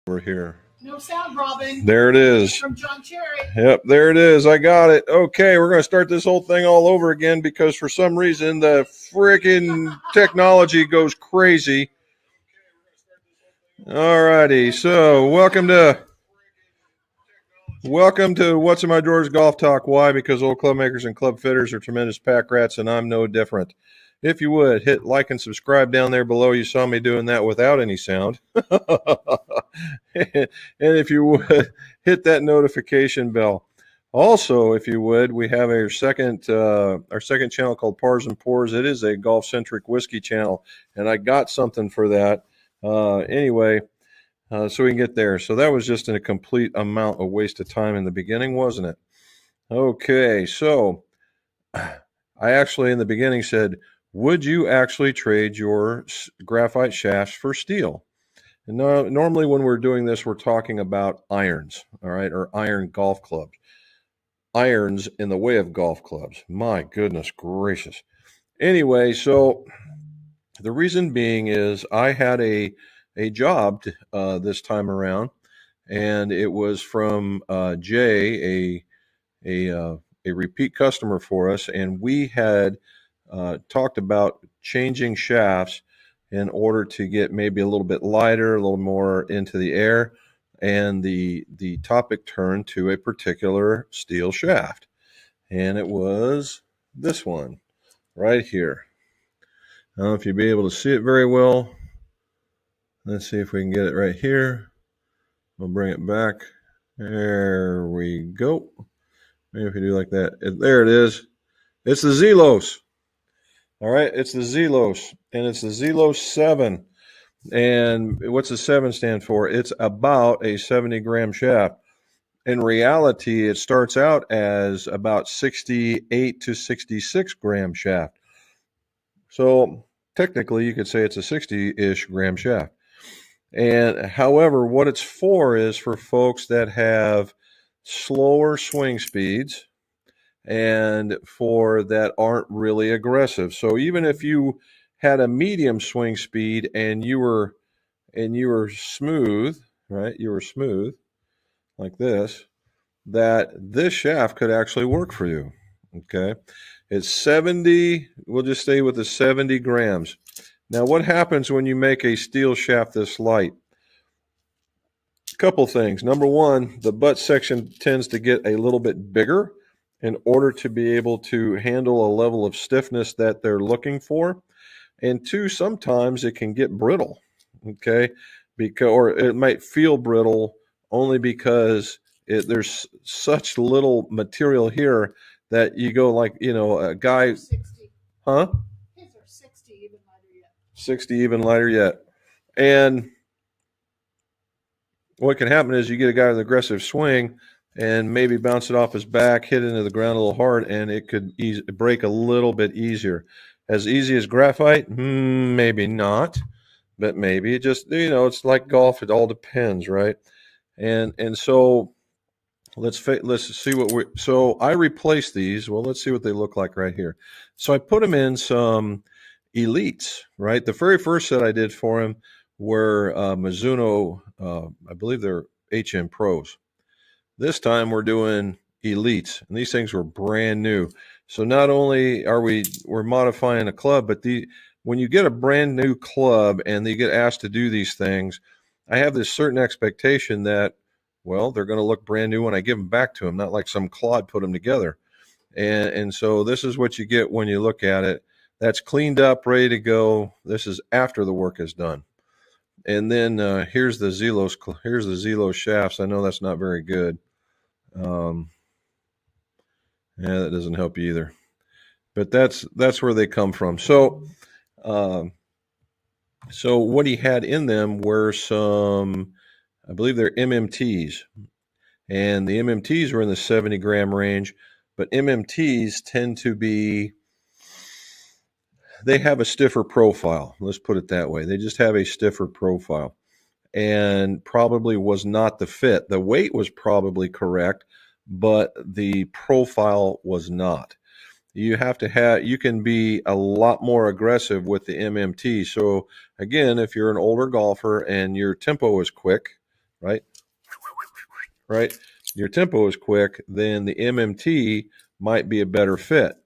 We're here. No sound, Robin. There it is. From John Cherry. Yep, there it is. I got it. Okay, we're going to start this whole thing all over again because for some reason the freaking technology goes crazy. All righty, so welcome to What's in My Drawers Golf Talk. Why? Because old club makers and club fitters are tremendous pack rats, and I'm no different. If you would, hit like and subscribe down there below. You saw me doing that without any sound. And if you would, hit that notification bell. Also, if you would, we have our second channel called Pars and Pours. It is a golf-centric whiskey channel, and I got something for that. Anyway, so we can get there. So that was just a complete amount of waste of time in the beginning, wasn't it? Okay, so I actually in the beginning said, would you actually trade your graphite shafts for steel? And normally when we're doing this, we're talking about irons, all right, or iron golf clubs. Irons in the way of golf clubs. My goodness gracious. Anyway, so the reason being is I had a job this time around, and it was from Jay, a repeat customer for us, and we had talked about changing shafts in order to get maybe a little bit lighter, a little more into the air, and the topic turned to a particular steel shaft, and it was this one right here. I don't know if you'll be able to see it very well. Let's see if we can get it right here. We'll bring it back. There we go. Maybe if you do like that. There it is. It's the Zelos. All right, it's the Zelos, and it's the Zelos 7. And what's the 7 stand for? It's about a 70-gram shaft. In reality, it starts out as about 68 to 66-gram shaft. So technically, you could say it's a 60-ish gram shaft. And however, what it's for is for folks that have slower swing speeds and for that aren't really aggressive. So even if you had a medium swing speed and you were smooth, right? You were smooth like this, that this shaft could actually work for you. Okay. It's 70, we'll just stay with the 70 grams. Now, what happens when you make a steel shaft this light? A couple things. Number one, the butt section tends to get a little bit bigger in order to be able to handle a level of stiffness that they're looking for. And two, sometimes it can get brittle, okay? Or it might feel brittle only because there's such little material here that you go like, a guy, 60. Huh? His are 60 even lighter yet. 60 even lighter yet. And what can happen is you get a guy with an aggressive swing and maybe bounce it off his back, hit into the ground a little hard, and it could break a little bit easier. As easy as graphite? Maybe not, but maybe. It just, it's like golf. It all depends, right? And so let's see so I replaced these. Well, let's see what they look like right here. So I put them in some Elites, right? The very first set I did for him were Mizuno, I believe they're HM Pros. This time we're doing Elites, and these things were brand new. So not only are we're modifying a club, but when you get a brand new club and you get asked to do these things, I have this certain expectation that, well, they're going to look brand new when I give them back to them, not like some clod put them together. And so this is what you get when you look at it. That's cleaned up, ready to go. This is after the work is done. And then here's the Zelos shafts. I know that's not very good. Yeah, that doesn't help you either. But that's where they come from. So what he had in them were some, I believe they're MMTs, and the MMTs were in the 70 gram range. But MMTs tend to be, they have a stiffer profile. Let's put it that way. They just have a stiffer profile, and probably was not the fit. The weight was probably correct, but the profile was not. You can be a lot more aggressive with the MMT. So again, if you're an older golfer and your tempo is quick, right? Your tempo is quick, then the MMT might be a better fit.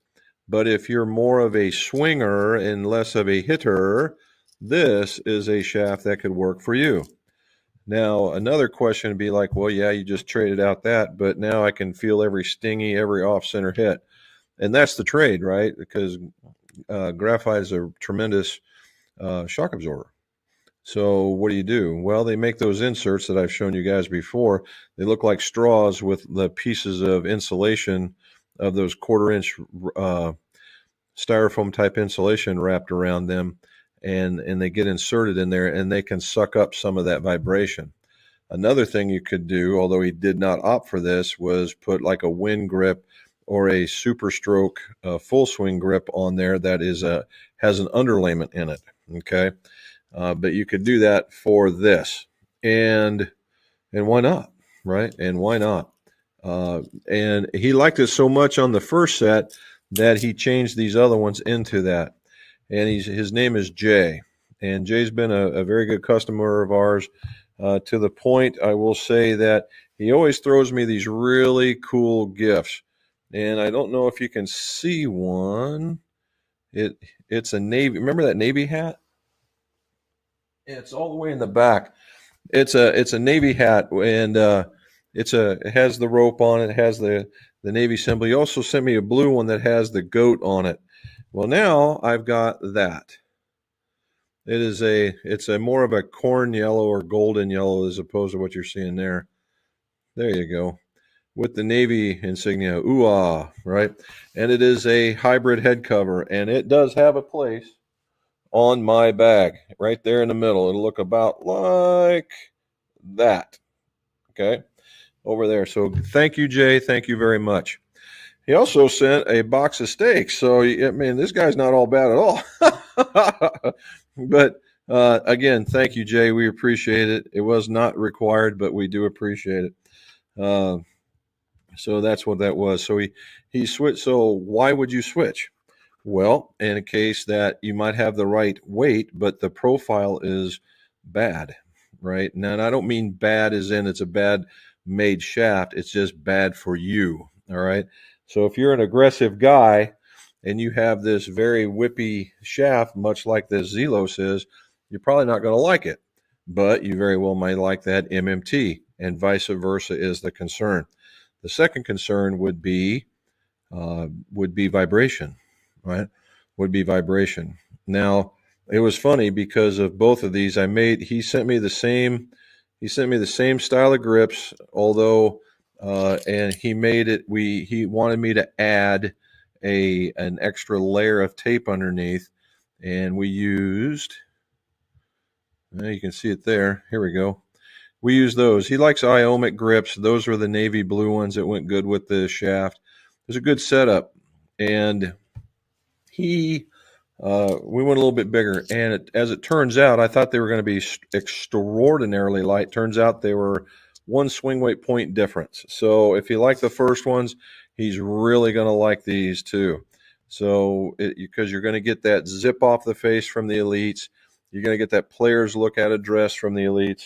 But if you're more of a swinger and less of a hitter, this is a shaft that could work for you. Now, another question would be like, well, yeah, you just traded out that, but now I can feel every stingy, every off-center hit. And that's the trade, right? Because graphite is a tremendous shock absorber. So what do? Well, they make those inserts that I've shown you guys before. They look like straws with the pieces of insulation of those quarter-inch styrofoam type insulation wrapped around them, and they get inserted in there, and they can suck up some of that vibration. Another thing you could do, although he did not opt for this, was put like a wind grip or a super stroke full swing grip on there that has an underlayment in it. Okay. But you could do that for this, and why not, right? And why not? And he liked it so much on the first set that he changed these other ones into that. And his name is Jay, and Jay's been a very good customer of ours. To the point, I will say that he always throws me these really cool gifts, and I don't know if you can see one. It's a Navy. Remember that Navy hat? It's all the way in the back. It's a Navy hat, and it has the rope on it. It has the Navy symbol. He also sent me a blue one that has the goat on it. Well, now I've got that. It's a more of a corn yellow or golden yellow as opposed to what you're seeing there. There you go. With the Navy insignia, ooh-ah, right? And it is a hybrid head cover, and it does have a place on my bag right there in the middle. It'll look about like that. Okay, over there. So thank you, Jay. Thank you very much. He also sent a box of steaks. So, I mean, this guy's not all bad at all. But again, thank you, Jay. We appreciate it. It was not required, but we do appreciate it. So that's what that was. So he switched. So why would you switch? Well, in a case that you might have the right weight, but the profile is bad, right? Now, and I don't mean bad as in it's a bad made shaft. It's just bad for you. All right. So if you're an aggressive guy and you have this very whippy shaft, much like this Zelos is, you're probably not going to like it, but you very well might like that MMT, and vice versa is the concern. The second concern would be vibration, right? Would be vibration. Now, it was funny because of both of these. He sent me the same style of grips, although and he made it. He wanted me to add an extra layer of tape underneath, and we used. You can see it there. Here we go. We use those. He likes Iomic grips. Those were the navy blue ones that went good with the shaft. It was a good setup, and we went a little bit bigger. And as it turns out, I thought they were going to be extraordinarily light. Turns out they were one swing weight point difference. So if you like the first ones, he's really going to like these too. So because you're going to get that zip off the face from the Elites, you're going to get that player's look at a dress from the Elites.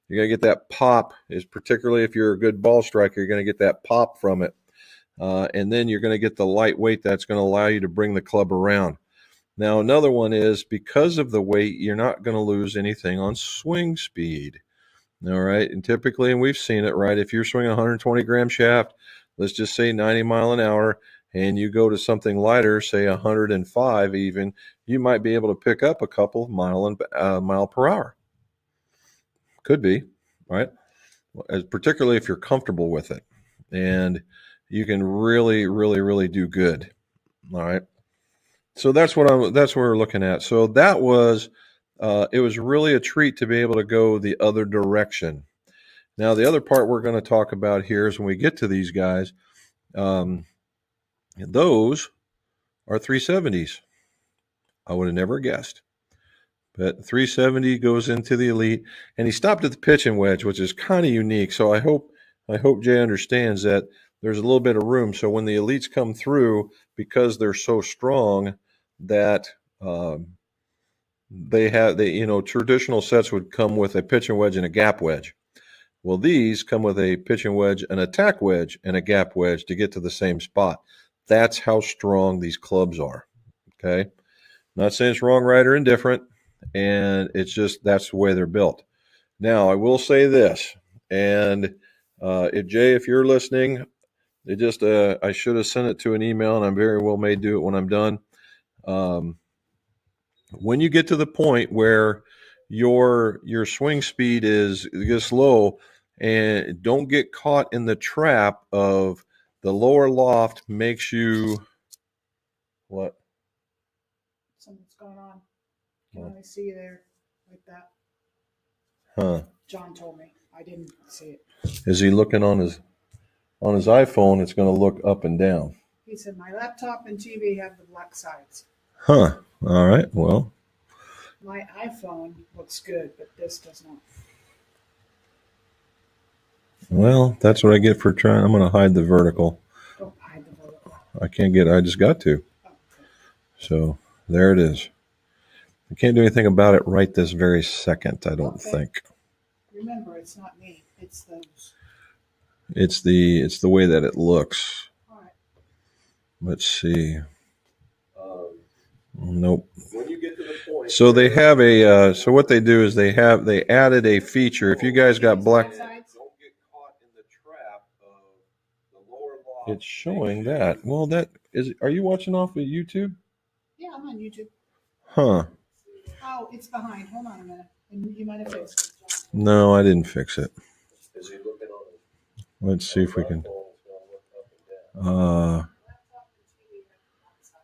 You're going to get that pop, is particularly if you're a good ball striker, you're going to get that pop from it. and then you're going to get the lightweight that's going to allow you to bring the club around. Now, another one is because of the weight, you're not going to lose anything on swing speed. All right. And typically, and we've seen it, right? If you're swinging a 120 gram shaft, let's just say 90 mile an hour, and you go to something lighter, say 105 even, you might be able to pick up a couple of mile per hour. Could be, right? Particularly if you're comfortable with it. And you can really, really, really do good. All right. So that's what we're looking at. So that was it was really a treat to be able to go the other direction. Now, the other part we're going to talk about here is when we get to these guys, those are 370s. I would have never guessed. But 370 goes into the elite, and he stopped at the pitching wedge, which is kind of unique. So I hope Jay understands that there's a little bit of room. So when the elites come through, because they're so strong, that traditional sets would come with a pitching wedge and a gap wedge. Well, these come with a pitching wedge, an attack wedge, and a gap wedge to get to the same spot. That's how strong these clubs are. Okay. Not saying it's wrong, right, or indifferent. And it's just that's the way they're built. Now, I will say this, and if you're listening, I should have sent it to an email, and I very well may do it when I'm done. When you get to the point where your swing speed gets low, and don't get caught in the trap of the lower loft makes you what? Something's going on. Can only see you there like that. Huh. John told me. I didn't see it. Is he looking on his iPhone? It's going to look up and down. He said my laptop and TV have the black sides. Huh. All right. Well, my iPhone looks good, but this does not. Well, that's what I get for trying. I'm going to hide the vertical. Don't hide the vertical. I just got to. Oh, okay. So there it is. I can't do anything about it right this very second, I don't think. Remember, it's not me. It's those. It's the way that it looks. All right. Let's see. Nope. When you get to the point, so they have a. So what they do is they added a feature. If you guys got black, don't get caught in the trap of the lower loft. It's showing that. Well, that is. Are you watching off of YouTube? Yeah, I'm on YouTube. Huh. Oh, it's behind. Hold on a minute. You might have fixed it. No, I didn't fix it. Let's see if we can.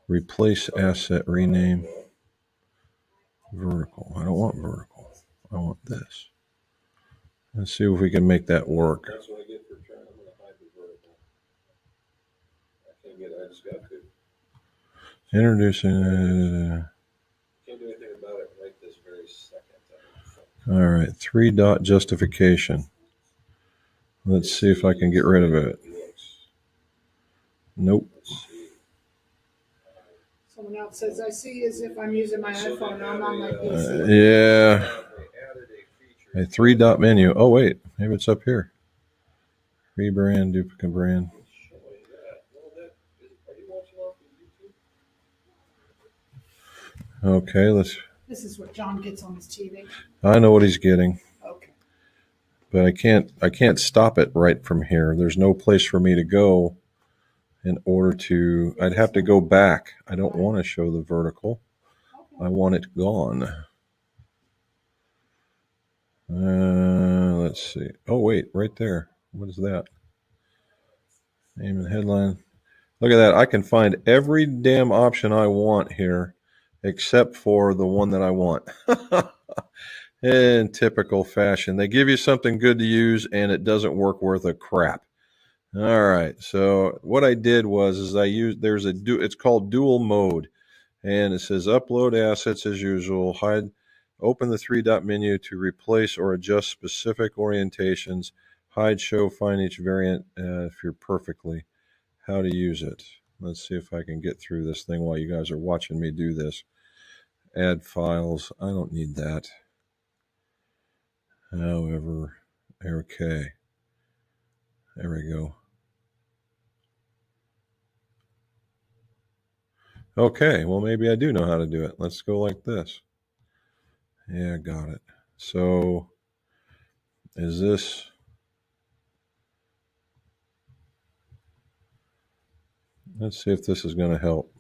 Replace asset, rename. Vertical. I don't want vertical. I want this. Let's see if we can make that work. That's what I get for trying. I'm going to hide the vertical. I can't get it. I just got to. Introducing. Can't do anything about it right this very second. All right. 3-dot justification. Let's see if I can get rid of it. Nope. Someone else says, I see as if I'm using my iPhone and I'm on my PC. Yeah. A 3-dot menu. Oh, wait. Maybe it's up here. Rebrand, duplicate brand. Okay, let's. This is what John gets on his TV. I know what he's getting. Okay. But I can't stop it right from here. There's no place for me to go in order to. I'd have to go back. I don't want to show the vertical. Okay. I want it gone. Let's see. Oh, wait, right there. What is that? Name and headline. Look at that. I can find every damn option I want here except for the one that I want. In typical fashion. They give you something good to use and it doesn't work worth a crap. All right. So what I did was I used, it's called dual mode. And it says upload assets as usual, open the 3-dot menu to replace or adjust specific orientations, hide, show, find each variant if you're perfectly. How to use it. Let's see if I can get through this thing while you guys are watching me do this. Add files. I don't need that. However, okay. There we go. Okay, well, maybe I do know how to do it. Let's go like this. Yeah, got it. So is this, let's see if this is going to help.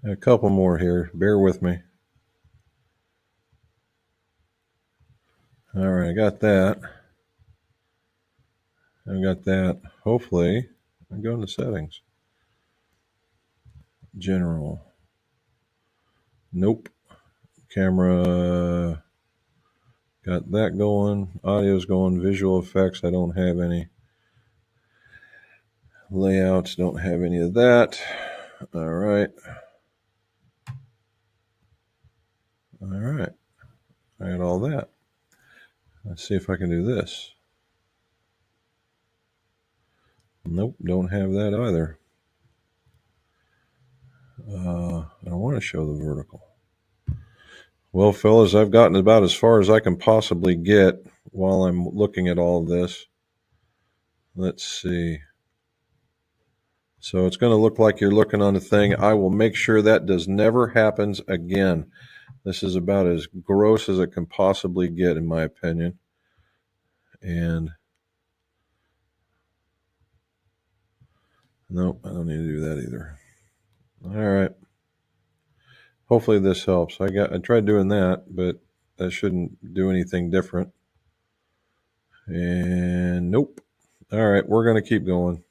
A couple more here. Bear with me. All right, I got that. I got that. Hopefully, I go into settings. General. Nope. Camera. Got that going. Audio's going. Visual effects. I don't have any. Layouts. Don't have any of that. All right. All right. I got all that. Let's see if I can do this. Nope. Don't have that either. I want to show the vertical. Well, fellas, I've gotten about as far as I can possibly get while I'm looking at all of this. Let's see. So it's going to look like you're looking on a thing. I will make sure that does never happens again. This is about as gross as it can possibly get, in my opinion. And no, I don't need to do that either. All right. Hopefully this helps. I tried doing that, but that shouldn't do anything different. And nope. All right, we're going to keep going.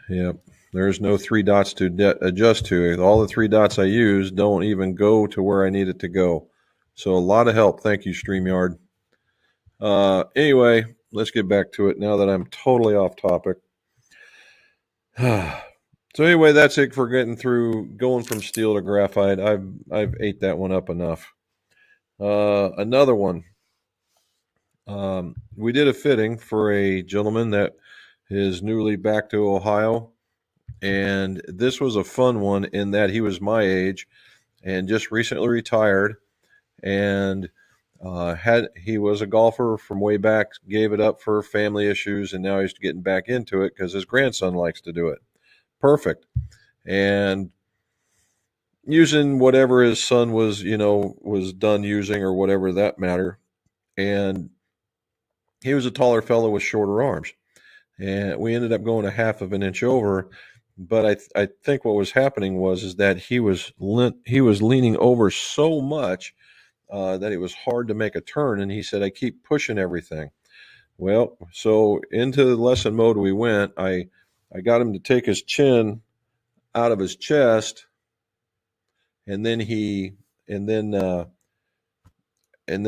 Yep. There's no three dots to adjust to. All the three dots I use don't even go to where I need it to go. So a lot of help. Thank you, StreamYard. Anyway, let's get back to it now that I'm totally off topic. So anyway, that's it for getting through going from steel to graphite. I've ate that one up enough. Another one. We did a fitting for a gentleman that is newly back to Ohio. And this was a fun one in that he was my age and just recently retired, and he was a golfer from way back, gave it up for family issues, and now he's getting back into it because his grandson likes to do it. Perfect. And using whatever his son was done using or whatever that matter. And he was a taller fellow with shorter arms. And we ended up going a half of an inch over. But I think what was happening is that he was leaning over so much that it was hard to make a turn. And he said, I keep pushing everything. Well, so into the lesson mode we went. I got him to take his chin out of his chest, and then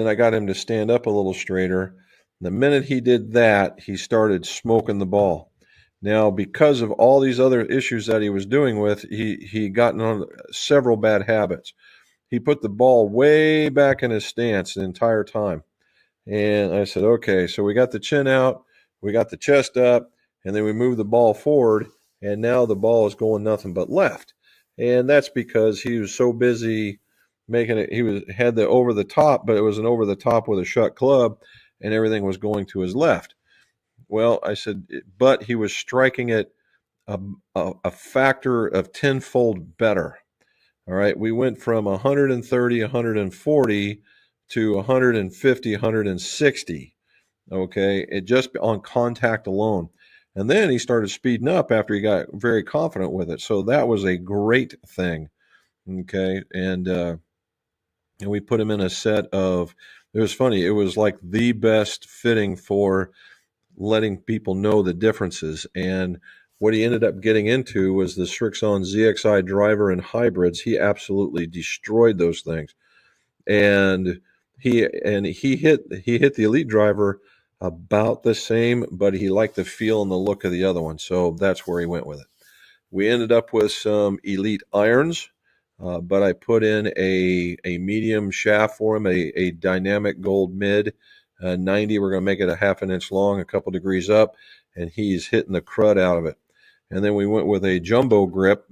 I got him to stand up a little straighter. The minute he did that, he started smoking the ball. Now, because of all these other issues that he was doing with, he gotten on several bad habits. He put the ball way back in his stance the entire time. And I said, okay, so we got the chin out, we got the chest up, and then we moved the ball forward, and now the ball is going nothing but left. And that's because he was so busy making it. He had the over the top, but it was an over the top with a shut club, and everything was going to his left. Well, I said, but he was striking it a factor of tenfold better. All right, we went from 130, 140 to 150, 160. Okay, it just on contact alone. And then he started speeding up after he got very confident with it. So that was a great thing. Okay, and we put him in a set of. It was funny. It was like the best fitting for letting people know the differences. And what he ended up getting into was the Strixon ZXI driver and hybrids. He absolutely destroyed those things. And he hit the Elite driver about the same, but he liked the feel and the look of the other one. So that's where he went with it. We ended up with some Elite irons, but I put in a medium shaft for him, a dynamic gold mid. 90, we're going to make it a half an inch long, a couple degrees up, and he's hitting the crud out of it. And then we went with a jumbo grip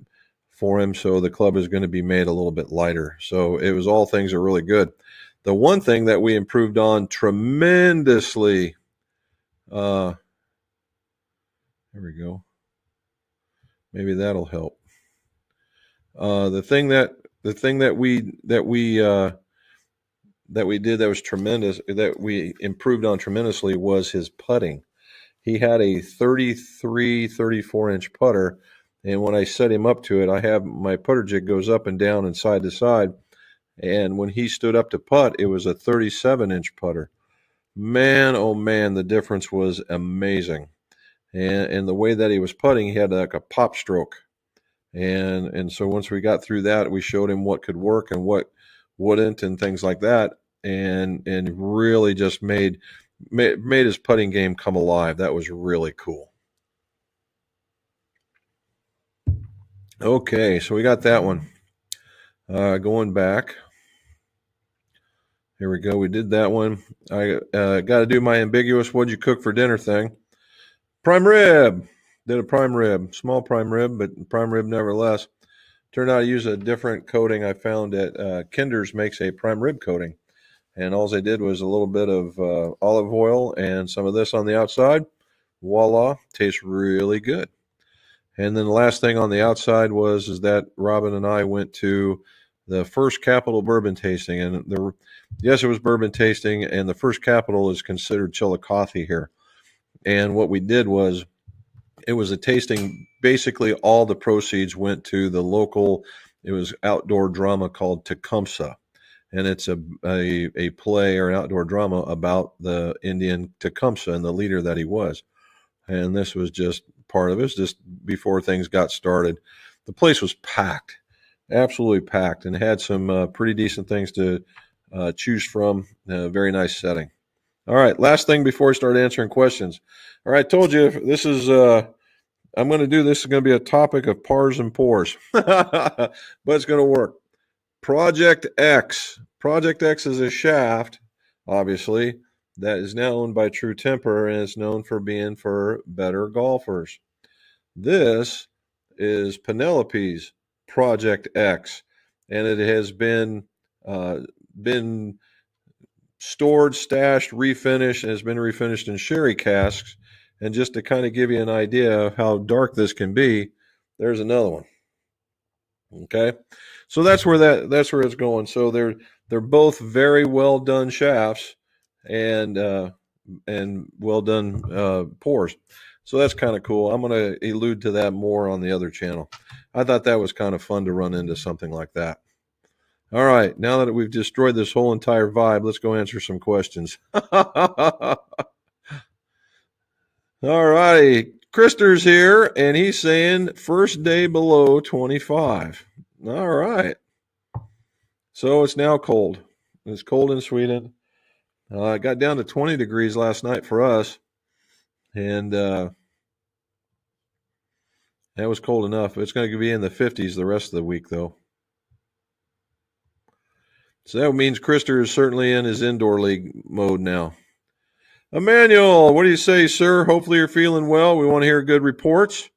for him, so the club is going to be made a little bit lighter. So it was all things are really good. The one thing that we improved on tremendously, there we go. Maybe that'll help. The thing that we did that was tremendous, that we improved on tremendously, was his putting. He had a 33, 34-inch putter, and when I set him up to it, I have my putter jig goes up and down and side to side, and when he stood up to putt, it was a 37-inch putter. Man, oh man, the difference was amazing. And the way that he was putting, he had like a pop stroke. And so once we got through that, we showed him what could work and what wouldn't and things like that, and really just made his putting game come alive. That was really cool. Okay, so we got that one. Going back. Here we go. We did that one. I got to do my ambiguous "what'd you cook for dinner" thing. Prime rib. Did a prime rib, small prime rib, but prime rib nevertheless. Turned out to use a different coating. I found that Kinder's makes a prime rib coating, and all I did was a little bit of olive oil and some of this on the outside. Voila, tastes really good. And then the last thing on the outside is that Robin and I went to the first Capital bourbon tasting, and yes, it was bourbon tasting, and the first Capital is considered Chillicothe here. And what we did was, it was a tasting. Basically, all the proceeds went to the local. It was outdoor drama called Tecumseh, and it's a play or an outdoor drama about the Indian Tecumseh and the leader that he was. And this was just part of it. It was just before things got started. The place was packed, absolutely packed, and had some pretty decent things to choose from. A very nice setting. All right, last thing before I start answering questions. All right, I told you this is I'm going to do this. Is going to be a topic of pars and pours, but it's going to work. Project X. Project X is a shaft, obviously, that is now owned by True Temper and is known for being for better golfers. This is Penelope's Project X, and it has been stored, stashed, refinished, and has been refinished in sherry casks. And just to kind of give you an idea of how dark this can be, there's another one. Okay, so that's where it's going. So they're both very well done shafts and well done pours. So that's kind of cool. I'm going to allude to that more on the other channel. I thought that was kind of fun to run into something like that. All right, now that we've destroyed this whole entire vibe, let's go answer some questions. All righty. Krister's here, and he's saying first day below 25. All right. So it's now cold. It's cold in Sweden. It got down to 20 degrees last night for us, and that was cold enough. It's going to be in the 50s the rest of the week, though. So that means Krister is certainly in his indoor league mode now. Emmanuel, what do you say, sir? Hopefully you're feeling well. We want to hear good reports.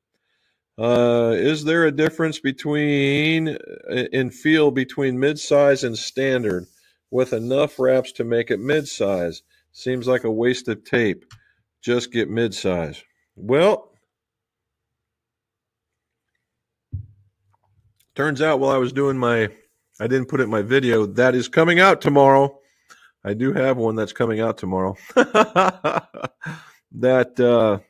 Is there a difference in feel between mid-size and standard with enough wraps to make it mid-size? Seems like a waste of tape. Just get mid-size. Well, turns out while I was doing I didn't put it in my video, that is coming out tomorrow. I do have one that's coming out tomorrow. That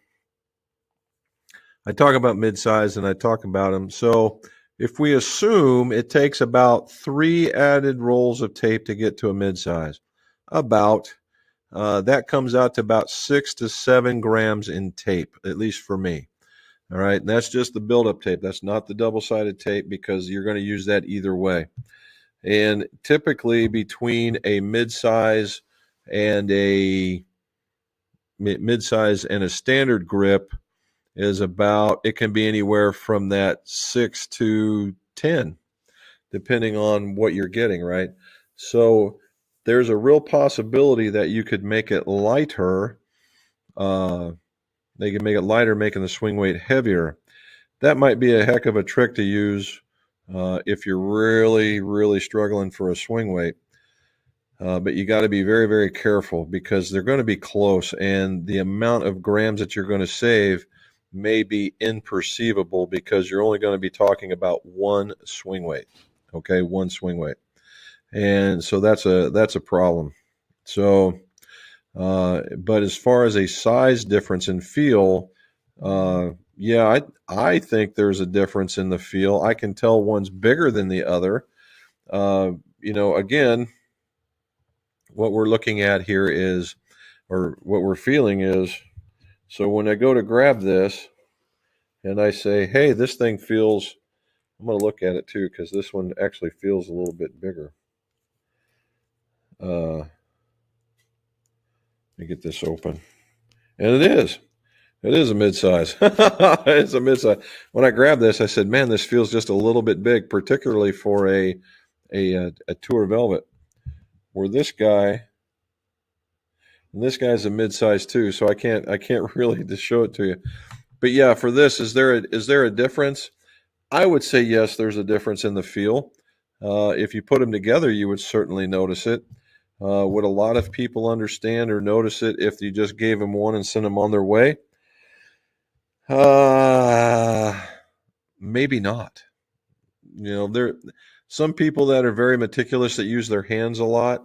I talk about mid-size and I talk about them. So if we assume it takes about 3 added rolls of tape to get to a mid-size, that comes out to about 6 to 7 grams in tape, at least for me. All right, and that's just the build-up tape. That's not the double-sided tape because you're going to use that either way. And typically between a mid-size and a standard grip is it can be anywhere from that 6 to 10, depending on what you're getting, right? So there's a real possibility that you could make it lighter. They can make it lighter, making the swing weight heavier. That might be a heck of a trick to use if you're really, really struggling for a swing weight. But you got to be very, very careful because they're going to be close, and the amount of grams that you're going to save may be imperceivable because you're only going to be talking about one swing weight. Okay, one swing weight, and so that's a problem. So, but as far as a size difference in feel, yeah, I think there's a difference in the feel. I can tell one's bigger than the other. Again, what we're looking at here is, or what we're feeling is, so when I go to grab this and I say, hey, this thing feels, I'm going to look at it too because this one actually feels a little bit bigger. Let me get this open. And it is. It is a midsize. It's a midsize. When I grabbed this, I said, man, this feels just a little bit big, particularly for a Tour Velvet. Where this guy, and this guy's a midsize too, so I can't really just show it to you. But yeah, for this, is there a difference? I would say yes, there's a difference in the feel. If you put them together, you would certainly notice it. Would a lot of people understand or notice it if you just gave them one and sent them on their way? Maybe not. There some people that are very meticulous that use their hands a lot.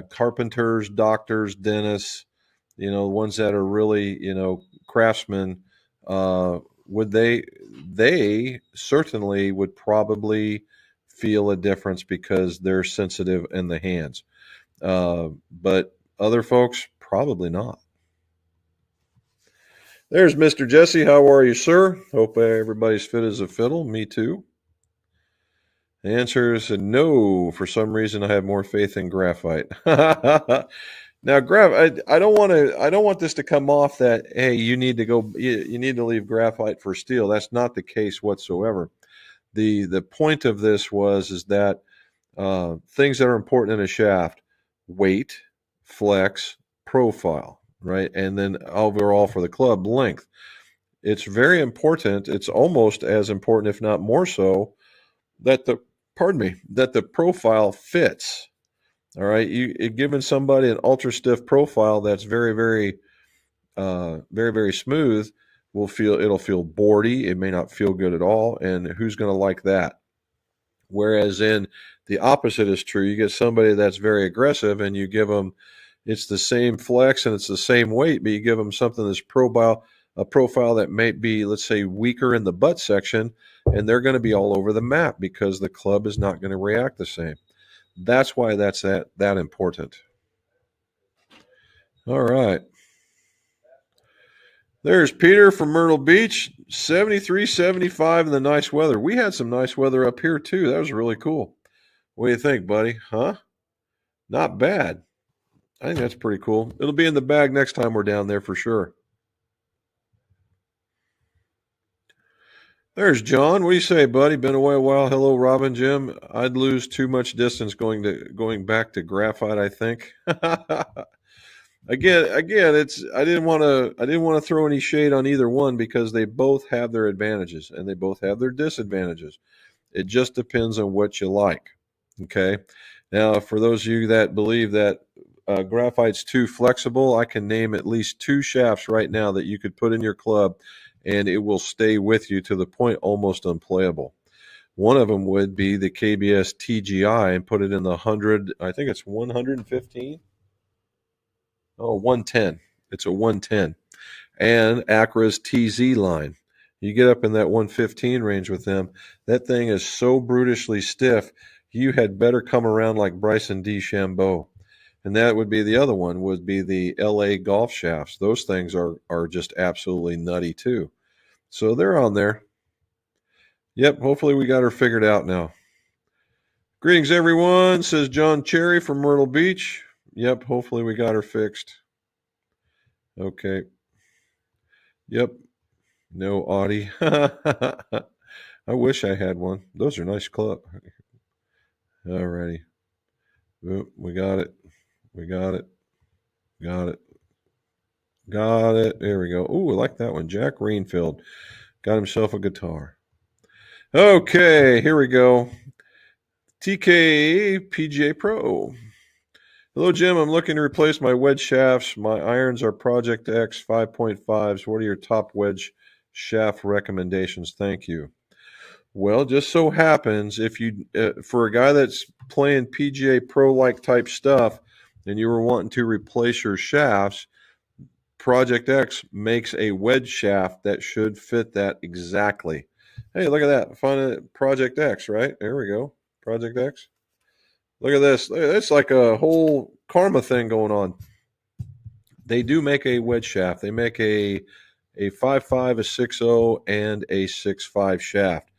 Carpenters, doctors, dentists. Ones that are really craftsmen. Would they certainly would probably feel a difference because they're sensitive in the hands. But other folks probably not. There's Mr. Jesse. How are you, sir? Hope everybody's fit as a fiddle. Me too. The answer is no. For some reason, I have more faith in graphite. Now, I don't want to. I don't want this to come off that hey, you need to go. You need to leave graphite for steel. That's not the case whatsoever. The point of this is that things that are important in a shaft: weight, flex, profile, right, and then overall for the club length. It's very important. It's almost as important, if not more so, that the profile fits. All right, giving somebody an ultra stiff profile that's very, very, very, very smooth it'll feel boardy. It may not feel good at all, and who's going to like that? Whereas in the opposite is true. You get somebody that's very aggressive, and you give them it's the same flex and it's the same weight, but you give them something that's a profile that may be, let's say, weaker in the butt section, and they're going to be all over the map because the club is not going to react the same. That's why that's that important. All right. There's Peter from Myrtle Beach, 73, 75 in the nice weather. We had some nice weather up here too. That was really cool. What do you think, buddy? Huh? Not bad. I think that's pretty cool. It'll be in the bag next time we're down there for sure. There's John. What do you say, buddy? Been away a while. Hello, Robin, Jim. I'd lose too much distance going back to graphite, I think. Again, it's I didn't want to throw any shade on either one because they both have their advantages and they both have their disadvantages. It just depends on what you like. Okay. Now, for those of you that believe that graphite's too flexible, I can name at least two shafts right now that you could put in your club and it will stay with you to the point almost unplayable. One of them would be the KBS TGI and put it in the 100, I think it's 115. Oh, 110. It's a 110. And Acra's TZ line. You get up in that 115 range with them, that thing is so brutishly stiff, you had better come around like Bryson DeChambeau. And that would be the other one, would be the LA golf shafts. Those things are just absolutely nutty too. So they're on there. Yep, hopefully we got her figured out now. Greetings, everyone, says John Cherry from Myrtle Beach. Yep, hopefully we got her fixed. Okay. Yep. No Audi. I wish I had one. Those are nice club. Alrighty. Oop, we got it. We got it. Got it. Got it. There we go. Ooh, I like that one. Jack Rainfield got himself a guitar. Okay, here we go. TK PGA Pro. Hello, Jim. I'm looking to replace my wedge shafts. My irons are Project X 5.5s. What are your top wedge shaft recommendations? Thank you. Well, just so happens if you, for a guy that's playing PGA Pro like type stuff, and you were wanting to replace your shafts, Project X makes a wedge shaft that should fit that exactly. Hey, look at that. Find a Project X, right? There we go. Project X. Look at this. It's like a whole karma thing going on. They do make a wedge shaft. They make a 5.5, a 6.0, and a 6.5 shaft.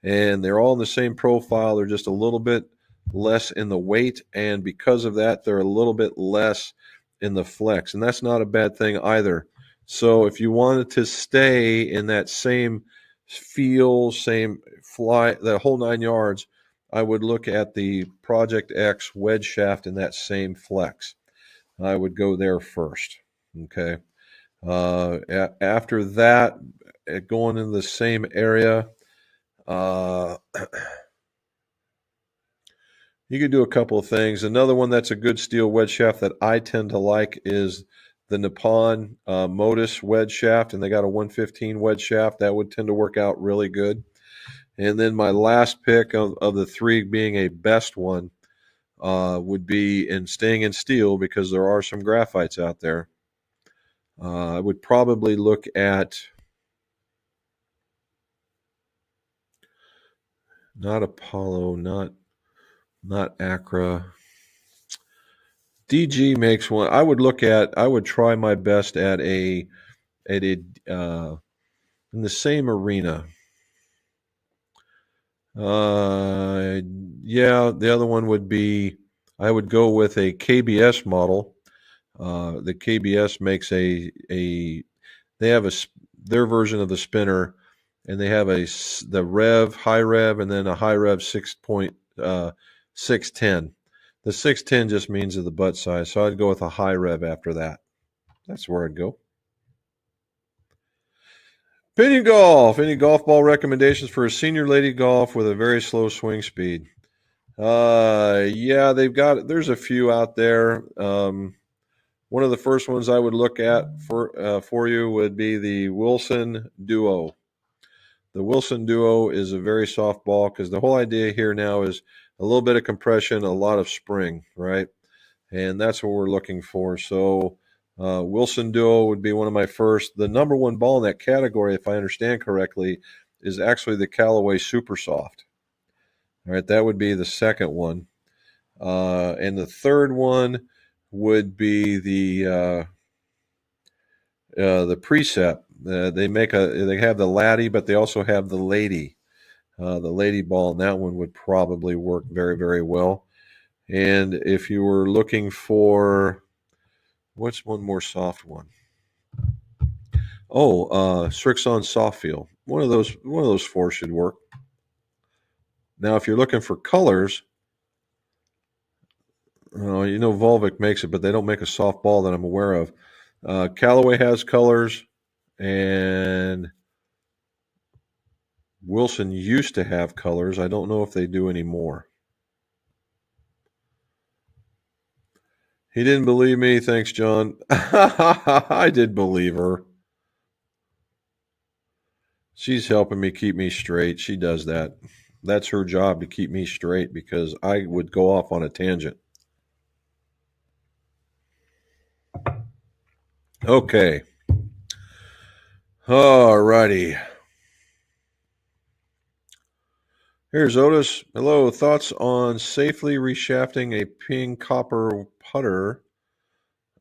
And they're all in the same profile. They're just a little bit less in the weight. And because of that, they're a little bit less in the flex. And that's not a bad thing either. So if you wanted to stay in that same feel, same fly, the whole 9 yards, I would look at the Project X wedge shaft in that same flex. I would go there first. Okay. After that, going in the same area, you could do a couple of things. Another one that's a good steel wedge shaft that I tend to like is the Nippon Modus wedge shaft, and they got a 115 wedge shaft. That would tend to work out really good. And then my last pick of the three being a best one would be in staying in steel because there are some graphites out there. I would probably look at not Apollo, not Acra. DG makes one. I would try my best at a in the same arena. Yeah, the other one would be I would go with a KBS model. The KBS makes they have their version of the spinner, and they have the high rev, and then a high rev 6.610. The 610 just means of the butt size, so I'd go with a high rev after that. That's where I'd go. Penny golf. Any golf ball recommendations for a senior lady golf with a very slow swing speed? Yeah, there's a few out there. One of the first ones I would look at for you would be the Wilson Duo. The Wilson Duo is a very soft ball because the whole idea here now is a little bit of compression, a lot of spring, right? And that's what we're looking for. So Wilson Duo would be one of my first. The number one ball in that category, if I understand correctly, is actually the Callaway Super Soft. All right, that would be the second one. And the third one would be the Precept. They have the Laddie, but they also have the Lady. The Lady ball, and that one would probably work very, very well. And if you were looking for what's one more soft one? Oh, Strixon Soft Feel. One of those four should work. Now, if you're looking for colors, Volvic makes it, but they don't make a soft ball that I'm aware of. Callaway has colors, and Wilson used to have colors. I don't know if they do anymore. He didn't believe me. Thanks, John. I did believe her. She's helping me keep me straight. She does that. That's her job, to keep me straight, because I would go off on a tangent. Okay. All righty. Here's Otis. Hello. Thoughts on safely reshafting a ping copper putter?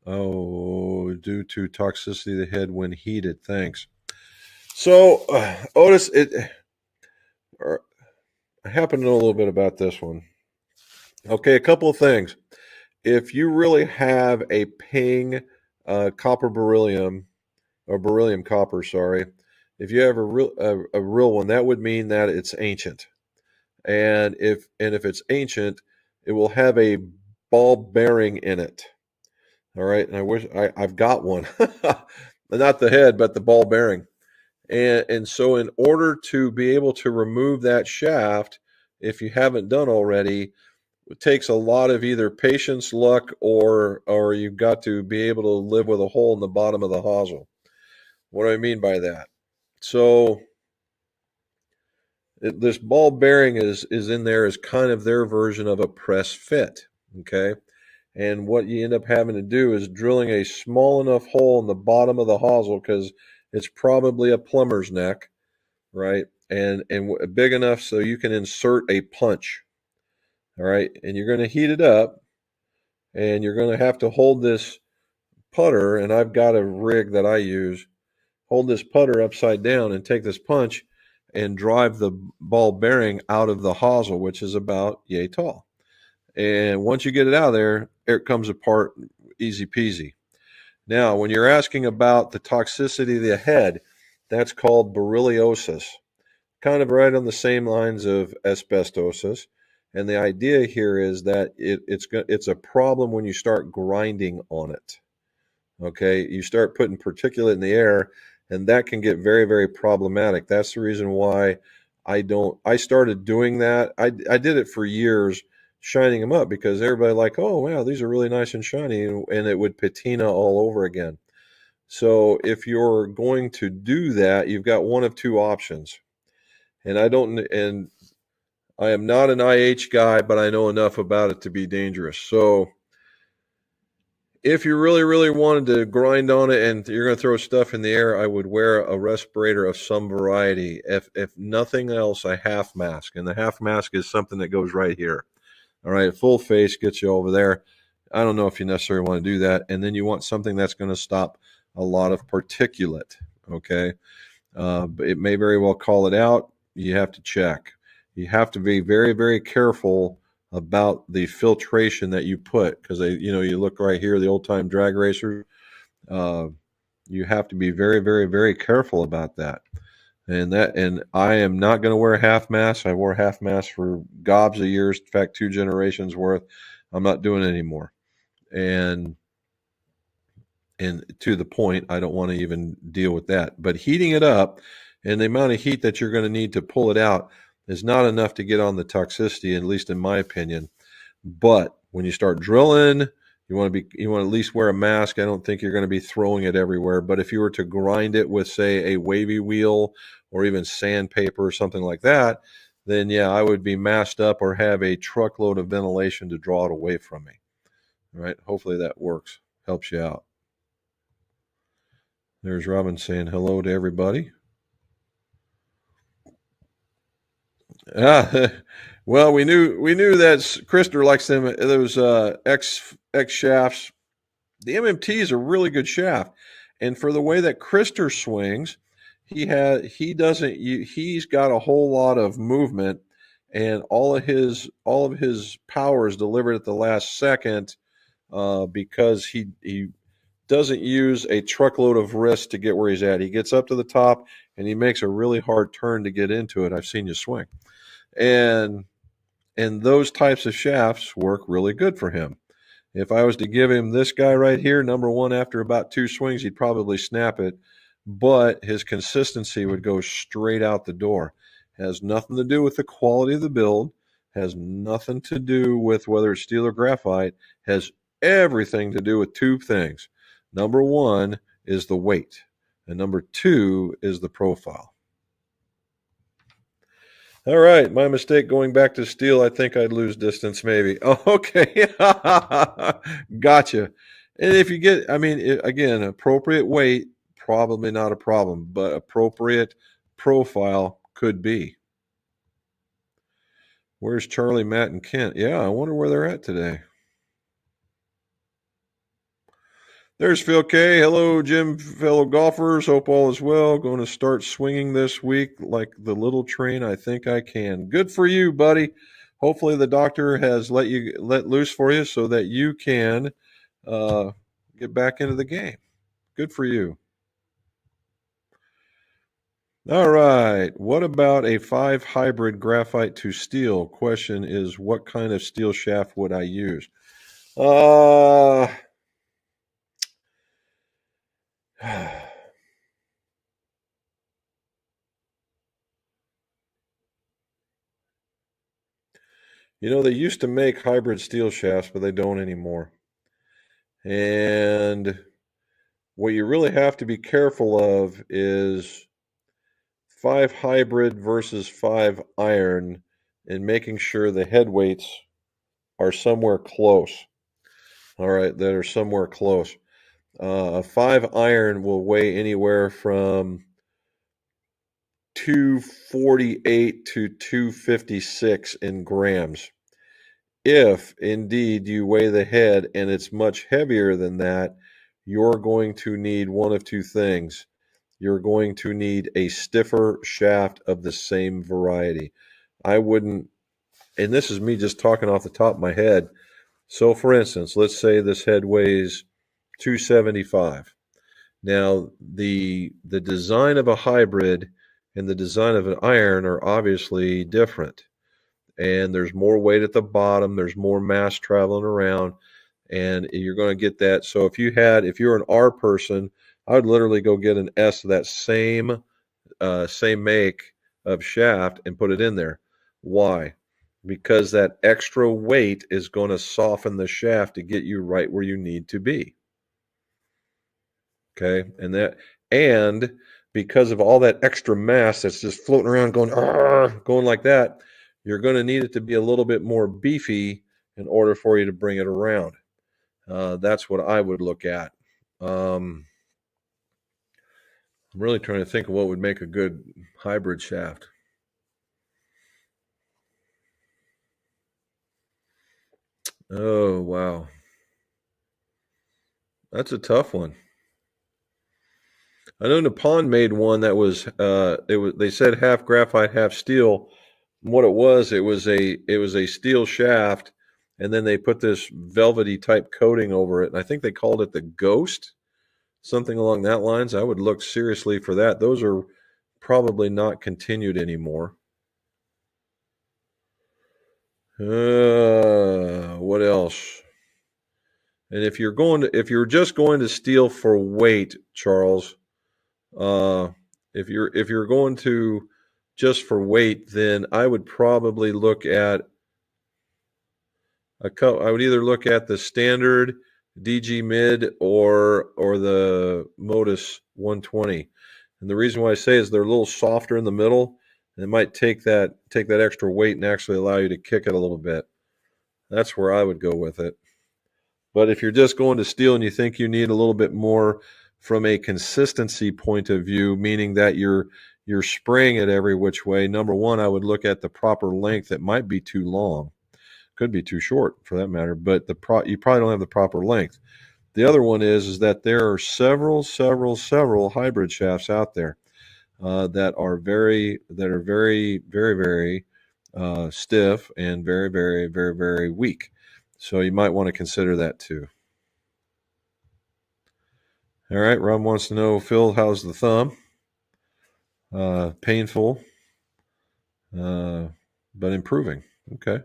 Oh, due to toxicity of the head when heated. Thanks. So, Otis, I happen to know a little bit about this one. Okay, a couple of things. If you really have a ping copper beryllium, or beryllium copper, sorry, if you have a real one, that would mean that it's ancient. And if it's ancient, it will have a ball bearing in it. All right, and I wish I've got one, not the head, but the ball bearing. And so, in order to be able to remove that shaft, if you haven't done already, it takes a lot of either patience, luck, or you've got to be able to live with a hole in the bottom of the hosel. What do I mean by that? So this ball bearing is in there as kind of their version of a press fit. Okay. And what you end up having to do is drilling a small enough hole in the bottom of the hosel because it's probably a plumber's neck, right? And big enough so you can insert a punch. All right. And you're going to heat it up and you're going to have to hold this putter. And I've got a rig that I use. Hold this putter upside down and take this punch and drive the ball bearing out of the hosel, which is about yay tall. And once you get it out of there, it comes apart easy peasy. Now, when you're asking about the toxicity of the head, that's called berylliosis, kind of right on the same lines of asbestosis. And the idea here is that it's a problem when you start grinding on it. Okay, you start putting particulate in the air, and that can get very, very problematic. That's the reason why I started doing that. I did it for years, shining them up because everybody like, oh wow, these are really nice and shiny, and it would patina all over again. So if you're going to do that, you've got one of two options. And I am not an IH guy, but I know enough about it to be dangerous. So if you really, really wanted to grind on it and you're going to throw stuff in the air, I would wear a respirator of some variety. If nothing else, a half mask. And the half mask is something that goes right here. All right, full face gets you over there. I don't know if you necessarily want to do that. And then you want something that's going to stop a lot of particulate. Okay. It may very well call it out. You have to check. You have to be very, very careful about the filtration that you put because you look right here, the old time drag racers. Uh, you have to be very, very, very careful about that. And I am not going to wear half masks. I wore half masks for gobs of years. In fact, 2 generations worth. I'm not doing it anymore. And to the point, I don't want to even deal with that. But heating it up and the amount of heat that you're going to need to pull it out is not enough to get on the toxicity, at least in my opinion. But when you start drilling, you want to at least wear a mask. I don't think you're going to be throwing it everywhere. But if you were to grind it with, say, a wavy wheel or even sandpaper or something like that, then yeah, I would be masked up or have a truckload of ventilation to draw it away from me. All right. Hopefully that works. Helps you out. There's Robin saying hello to everybody. Ah, well, we knew that Krister likes those X shafts. The MMT is a really good shaft, and for the way that Krister swings, he's got a whole lot of movement, and all of his power is delivered at the last second because he doesn't use a truckload of wrist to get where he's at. He gets up to the top and he makes a really hard turn to get into it. I've seen you swing. And those types of shafts work really good for him. If I was to give him this guy right here, number one, after about 2 swings, he'd probably snap it, but his consistency would go straight out the door. Has nothing to do with the quality of the build, has nothing to do with whether it's steel or graphite, has everything to do with 2 things. Number one is the weight, and number 2 is the profile. All right, my mistake going back to steel. I think I'd lose distance maybe. Oh, okay. Gotcha. And if you get, again, appropriate weight, probably not a problem, but appropriate profile could be. Where's Charlie, Matt, and Kent? Yeah, I wonder where they're at today. There's Phil K. Hello, Jim, fellow golfers. Hope all is well. Going to start swinging this week like the little train. I think I can. Good for you, buddy. Hopefully the doctor has let loose for you so that you can get back into the game. Good for you. All right. What about a 5 hybrid graphite to steel? Question is, what kind of steel shaft would I use? You know, they used to make hybrid steel shafts, but they don't anymore. And what you really have to be careful of is 5 hybrid versus 5 iron, and making sure the head weights are somewhere close. All right, that are somewhere close. A 5 iron will weigh anywhere from 248 to 256 in grams. If indeed you weigh the head and it's much heavier than that, you're going to need one of two things. You're going to need a stiffer shaft of the same variety. I wouldn't, and this is me just talking off the top of my head. So, for instance, let's say this head weighs 275. Now, the design of a hybrid and the design of an iron are obviously different. And there's more weight at the bottom, there's more mass traveling around, and you're going to get that. So if you're an R person, I would literally go get an S of that same make of shaft and put it in there. Why? Because that extra weight is going to soften the shaft to get you right where you need to be. Okay, and because of all that extra mass that's just floating around going like that, you're going to need it to be a little bit more beefy in order for you to bring it around. That's what I would look at. I'm really trying to think of what would make a good hybrid shaft. Oh, wow. That's a tough one. I know Nippon made one that was they said half graphite, half steel. What it was a steel shaft, and then they put this velvety type coating over it. And I think they called it the Ghost, something along that lines. I would look seriously for that. Those are probably not continued anymore. What else? And if you're just going to steel for weight, Charles, uh, if you're going to just for weight, then I would probably look at I would either look at the standard DG mid or the Modus 120. And the reason why I say is they're a little softer in the middle, and it might take that extra weight and actually allow you to kick it a little bit. That's where I would go with it. But if you're just going to steel and you think you need a little bit more from a consistency point of view, meaning that you're spraying it every which way, number one, I would look at the proper length. It might be too long, could be too short for that matter, but you probably don't have the proper length. The other one is that there are several hybrid shafts out there that are very, very, very stiff and very, very, very, very weak. So you might want to consider that too. All right, Rob wants to know, Phil, how's the thumb? Painful, but improving. Okay.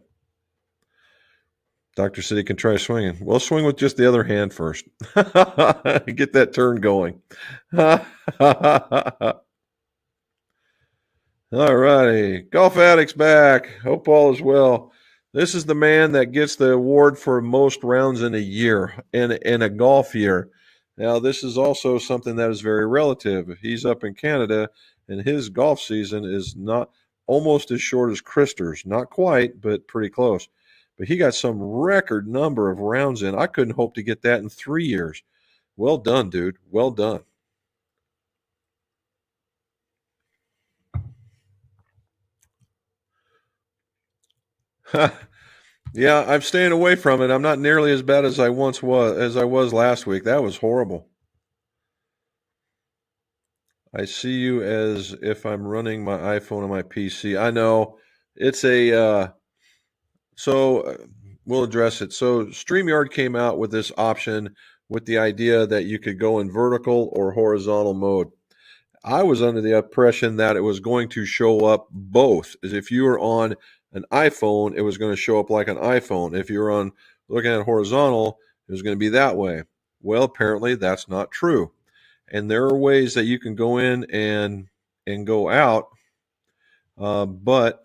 Dr. City can try swinging. Well, swing with just the other hand first. Get that turn going. All righty. Golf Addict's back. Hope all is well. This is the man that gets the award for most rounds in a year, in a golf year. Now, this is also something that is very relative. He's up in Canada, and his golf season is not almost as short as Krister's. Not quite, but pretty close. But he got some record number of rounds in. I couldn't hope to get that in 3 years. Well done, dude. Well done. Yeah, I'm staying away from it. I'm not nearly as bad as I was last week. That was horrible. I see you as if I'm running my iPhone on my PC. I know it's a so we'll address it. So StreamYard came out with this option with the idea that you could go in vertical or horizontal mode. I was under the impression that it was going to show up both. As if you were on an iPhone, it was going to show up like an iPhone. If you were on looking at horizontal, it was going to be that way. Well, apparently that's not true. And there are ways that you can go in and go out, but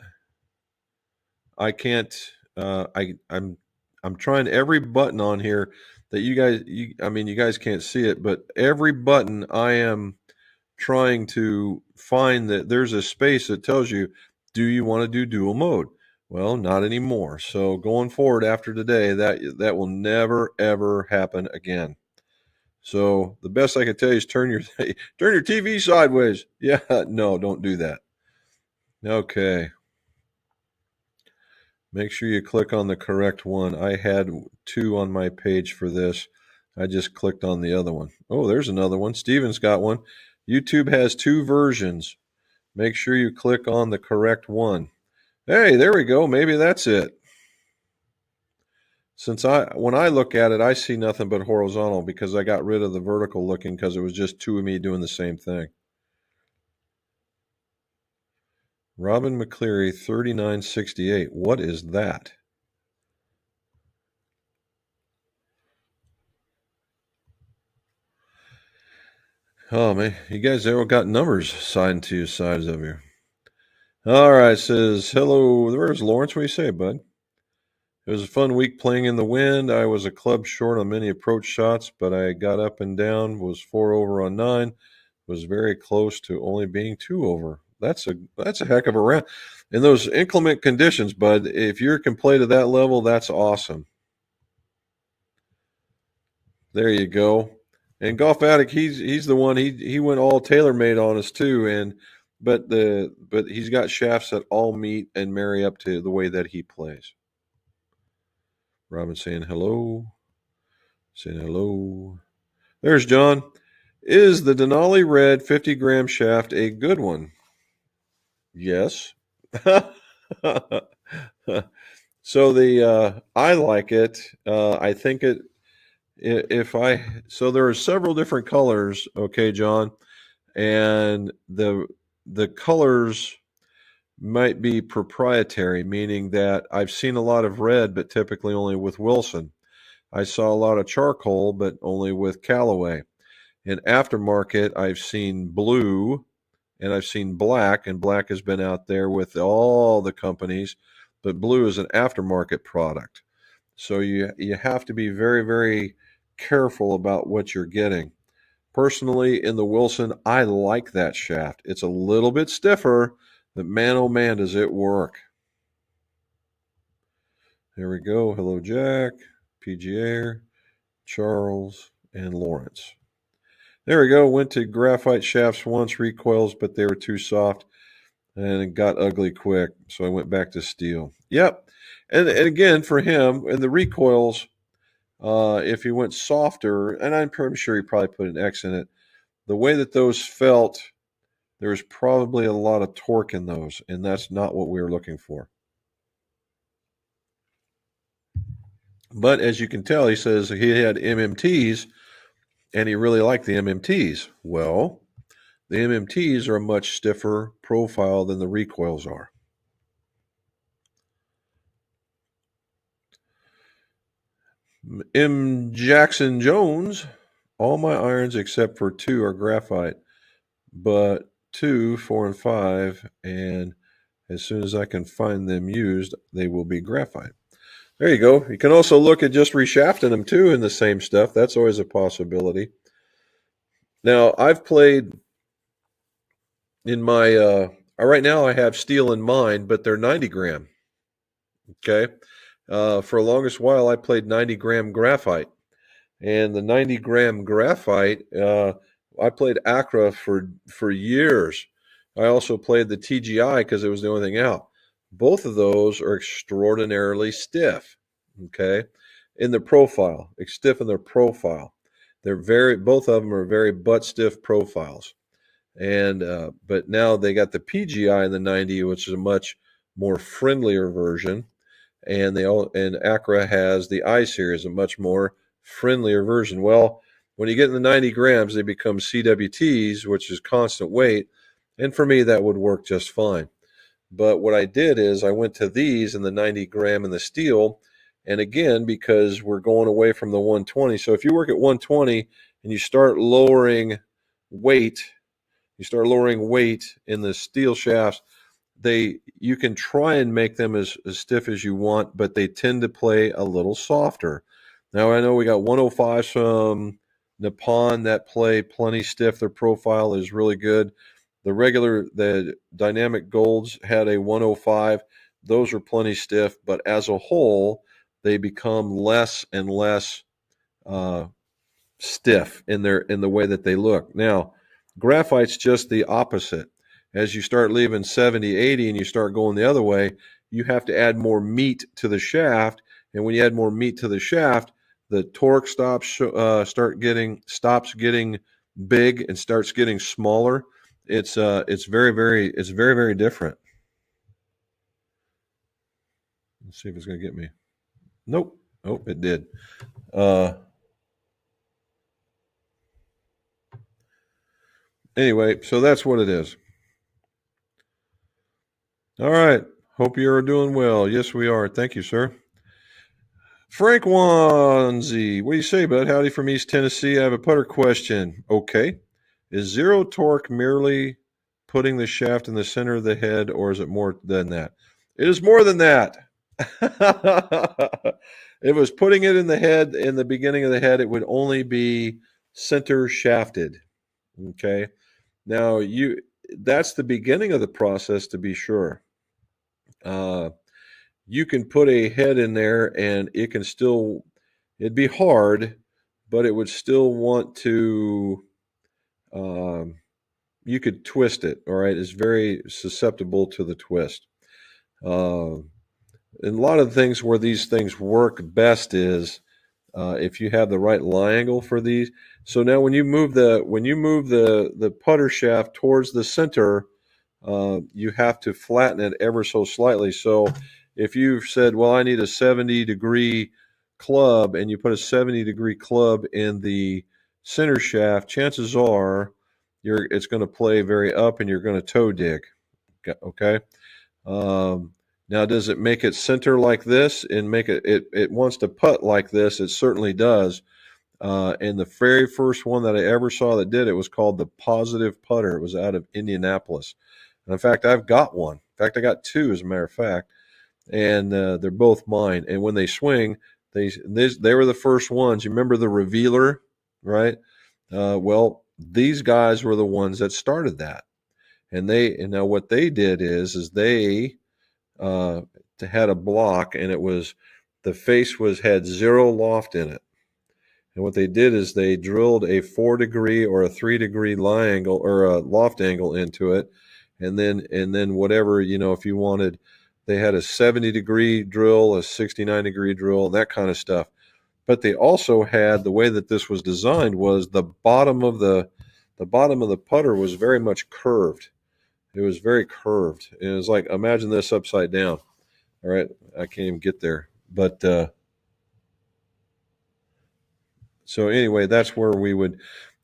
I can't I'm trying every button on here that you guys can't see it, but every button I am trying to find that there's a space that tells you, do you want to do dual mode? Well, not anymore. So going forward after today, that will never ever happen again. So the best I can tell you is turn your TV sideways. Yeah, no, don't do that. Okay. Make sure you click on the correct one. I had 2 on my page for this. I just clicked on the other one. Oh, there's another one. Steven's got one. YouTube has 2 versions. Make sure you click on the correct one. Hey, there we go. Maybe that's it. When I look at it, I see nothing but horizontal because I got rid of the vertical looking because it was just 2 of me doing the same thing. Robin McCleary, 3968. What is that? Oh, man. You guys ever got numbers signed to your sides of you? All right. Says, hello. Where's Lawrence? What do you say, bud? It was a fun week playing in the wind. I was a club short on many approach shots, but I got up and down, was 4 over on 9, was very close to only being 2 over. That's a heck of a round. In those inclement conditions, bud, if you can play to that level, that's awesome. There you go. And Golf Addict, he's the one, he went all tailor-made on us too, but he's got shafts that all meet and marry up to the way that he plays. Robin saying hello. Saying hello. There's John. Is the Denali Red 50-gram shaft a good one? Yes. So I like it. I think so there are several different colors, okay, John, and the colors might be proprietary, meaning that I've seen a lot of red, but typically only with Wilson. I saw a lot of charcoal, but only with Callaway. In aftermarket, I've seen blue and I've seen black, and black has been out there with all the companies, but blue is an aftermarket product. So you have to be very, very careful about what you're getting. Personally, in the Wilson, I like that shaft. It's a little bit stiffer, but man, oh man, does it work. There we go. Hello, Jack, PGA, Charles, and Lawrence. There we go. Went to graphite shafts once, recoils, but they were too soft, and it got ugly quick. So I went back to steel. Yep. And again, for him, and the recoils, if he went softer, and I'm pretty sure he probably put an X in it, the way that those felt, there was probably a lot of torque in those, and that's not what we were looking for. But as you can tell, he says he had MMTs, and he really liked the MMTs. Well, the MMTs are a much stiffer profile than the recoils are. M. Jackson Jones, all my irons except for 2 are graphite, but 2, 4, and 5, and as soon as I can find them used, they will be graphite. There you go. You can also look at just reshafting them too in the same stuff. That's always a possibility. Now, I've played in my, right now I have steel in mine, but they're 90 gram. Okay. For the longest while, I played 90 gram graphite. And the 90 gram graphite, I played Acra for years. I also played the TGI because it was the only thing out. Both of those are extraordinarily stiff, okay, in their profile, stiff in their profile. Both of them are very butt stiff profiles. And but now they got the PGI in the 90, which is a much more friendlier version, and Acra has the I series, a much more friendlier version. Well, when you get in the 90 grams, they become CWTs, which is constant weight, and for me that would work just fine. But what I did is I went to these in the 90 gram and the steel, and again, because we're going away from the 120, so if you work at 120 and you start lowering weight in the steel shafts, you can try and make them as stiff as you want, but they tend to play a little softer. Now I know we got 105s from Nippon that play plenty stiff. Their profile is really good. The dynamic golds had a 105. Those are plenty stiff, but as a whole, they become less and less uh, stiff in the way that they look. Now, graphite's just the opposite. As you start leaving 70, 80 and you start going the other way, you have to add more meat to the shaft, and when you add more meat to the shaft, the torque stops getting big and starts getting smaller. It's very different. Let's see if it's going to get me. Nope. Oh, it did. Anyway, so that's what it is. All right. Hope you're doing well. Yes, we are. Thank you, sir. Frank Wanzi, what do you say, bud? Howdy from East Tennessee. I have a putter question. Okay. Is zero torque merely putting the shaft in the center of the head, or is it more than that? It is more than that. If it was putting it in the head, in the beginning of the head, it would only be center shafted. Okay. Now that's the beginning of the process, to be sure. You can put a head in there and it'd be hard, but it would still want to, you could twist it. All right. It's very susceptible to the twist. And a lot of things where these things work best is if you have the right lie angle for these. So now when you move the putter shaft towards the center, you have to flatten it ever so slightly. So if you've said, well, I need a 70-degree club, and you put a 70-degree club in the center shaft, chances are it's going to play very up and you're going to toe dig. Okay. Now, does it make it center like this and make it wants to putt like this? It certainly does. And the very first one that I ever saw that did it was called the Positive Putter. It was out of Indianapolis. And in fact, I've got one. In fact, I got two, as a matter of fact. And they're both mine. And when they swing, they were the first ones. You remember the Revealer, right? Well, these guys were the ones that started that. And now what they did is they had a block, and the face had zero loft in it. And what they did is they drilled a 4-degree or a 3-degree lie angle or a loft angle into it, and then whatever, if you wanted, they had a 70-degree drill, a 69-degree drill, that kind of stuff. But they also had, the way that this was designed was the bottom of the putter was very much curved. It was very curved. It was like, imagine this upside down. All right, I can't even get there. But so anyway, that's where we would,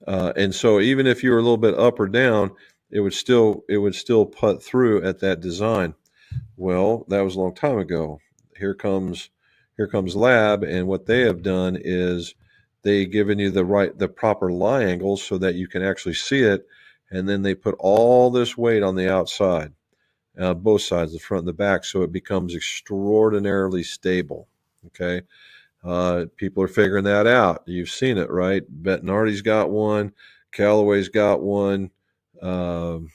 and so even if you were a little bit up or down, it would still putt through at that design. Well, that was a long time ago. Here comes Lab, and what they have done is they've given you the proper lie angles so that you can actually see it, and then they put all this weight on the outside, both sides, the front and the back, so it becomes extraordinarily stable. Okay. People are figuring that out. You've seen it, right? Bettinardi's got one. Callaway's got one. The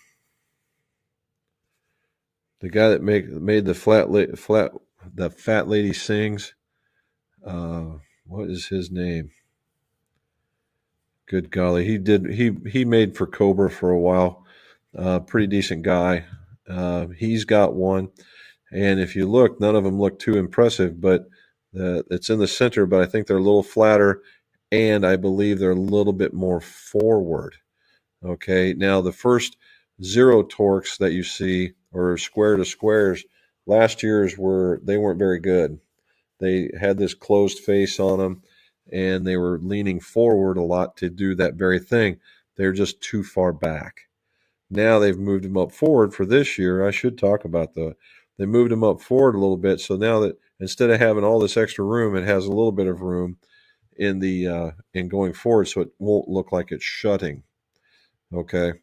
guy that made the Fat Lady Sings. What is his name? Good golly, he made for Cobra for a while. Pretty decent guy. He's got one, and if you look, none of them look too impressive, but it's in the center, but I think they're a little flatter, and I believe they're a little bit more forward. Okay, now the first zero torques that you see, or square to squares, last year's they weren't very good. They had this closed face on them, and they were leaning forward a lot to do that very thing. They're just too far back. Now they've moved them up forward for this year. I should talk about they moved them up forward a little bit, so now that instead of having all this extra room, it has a little bit of room in going forward, so it won't look like it's shutting. Okay.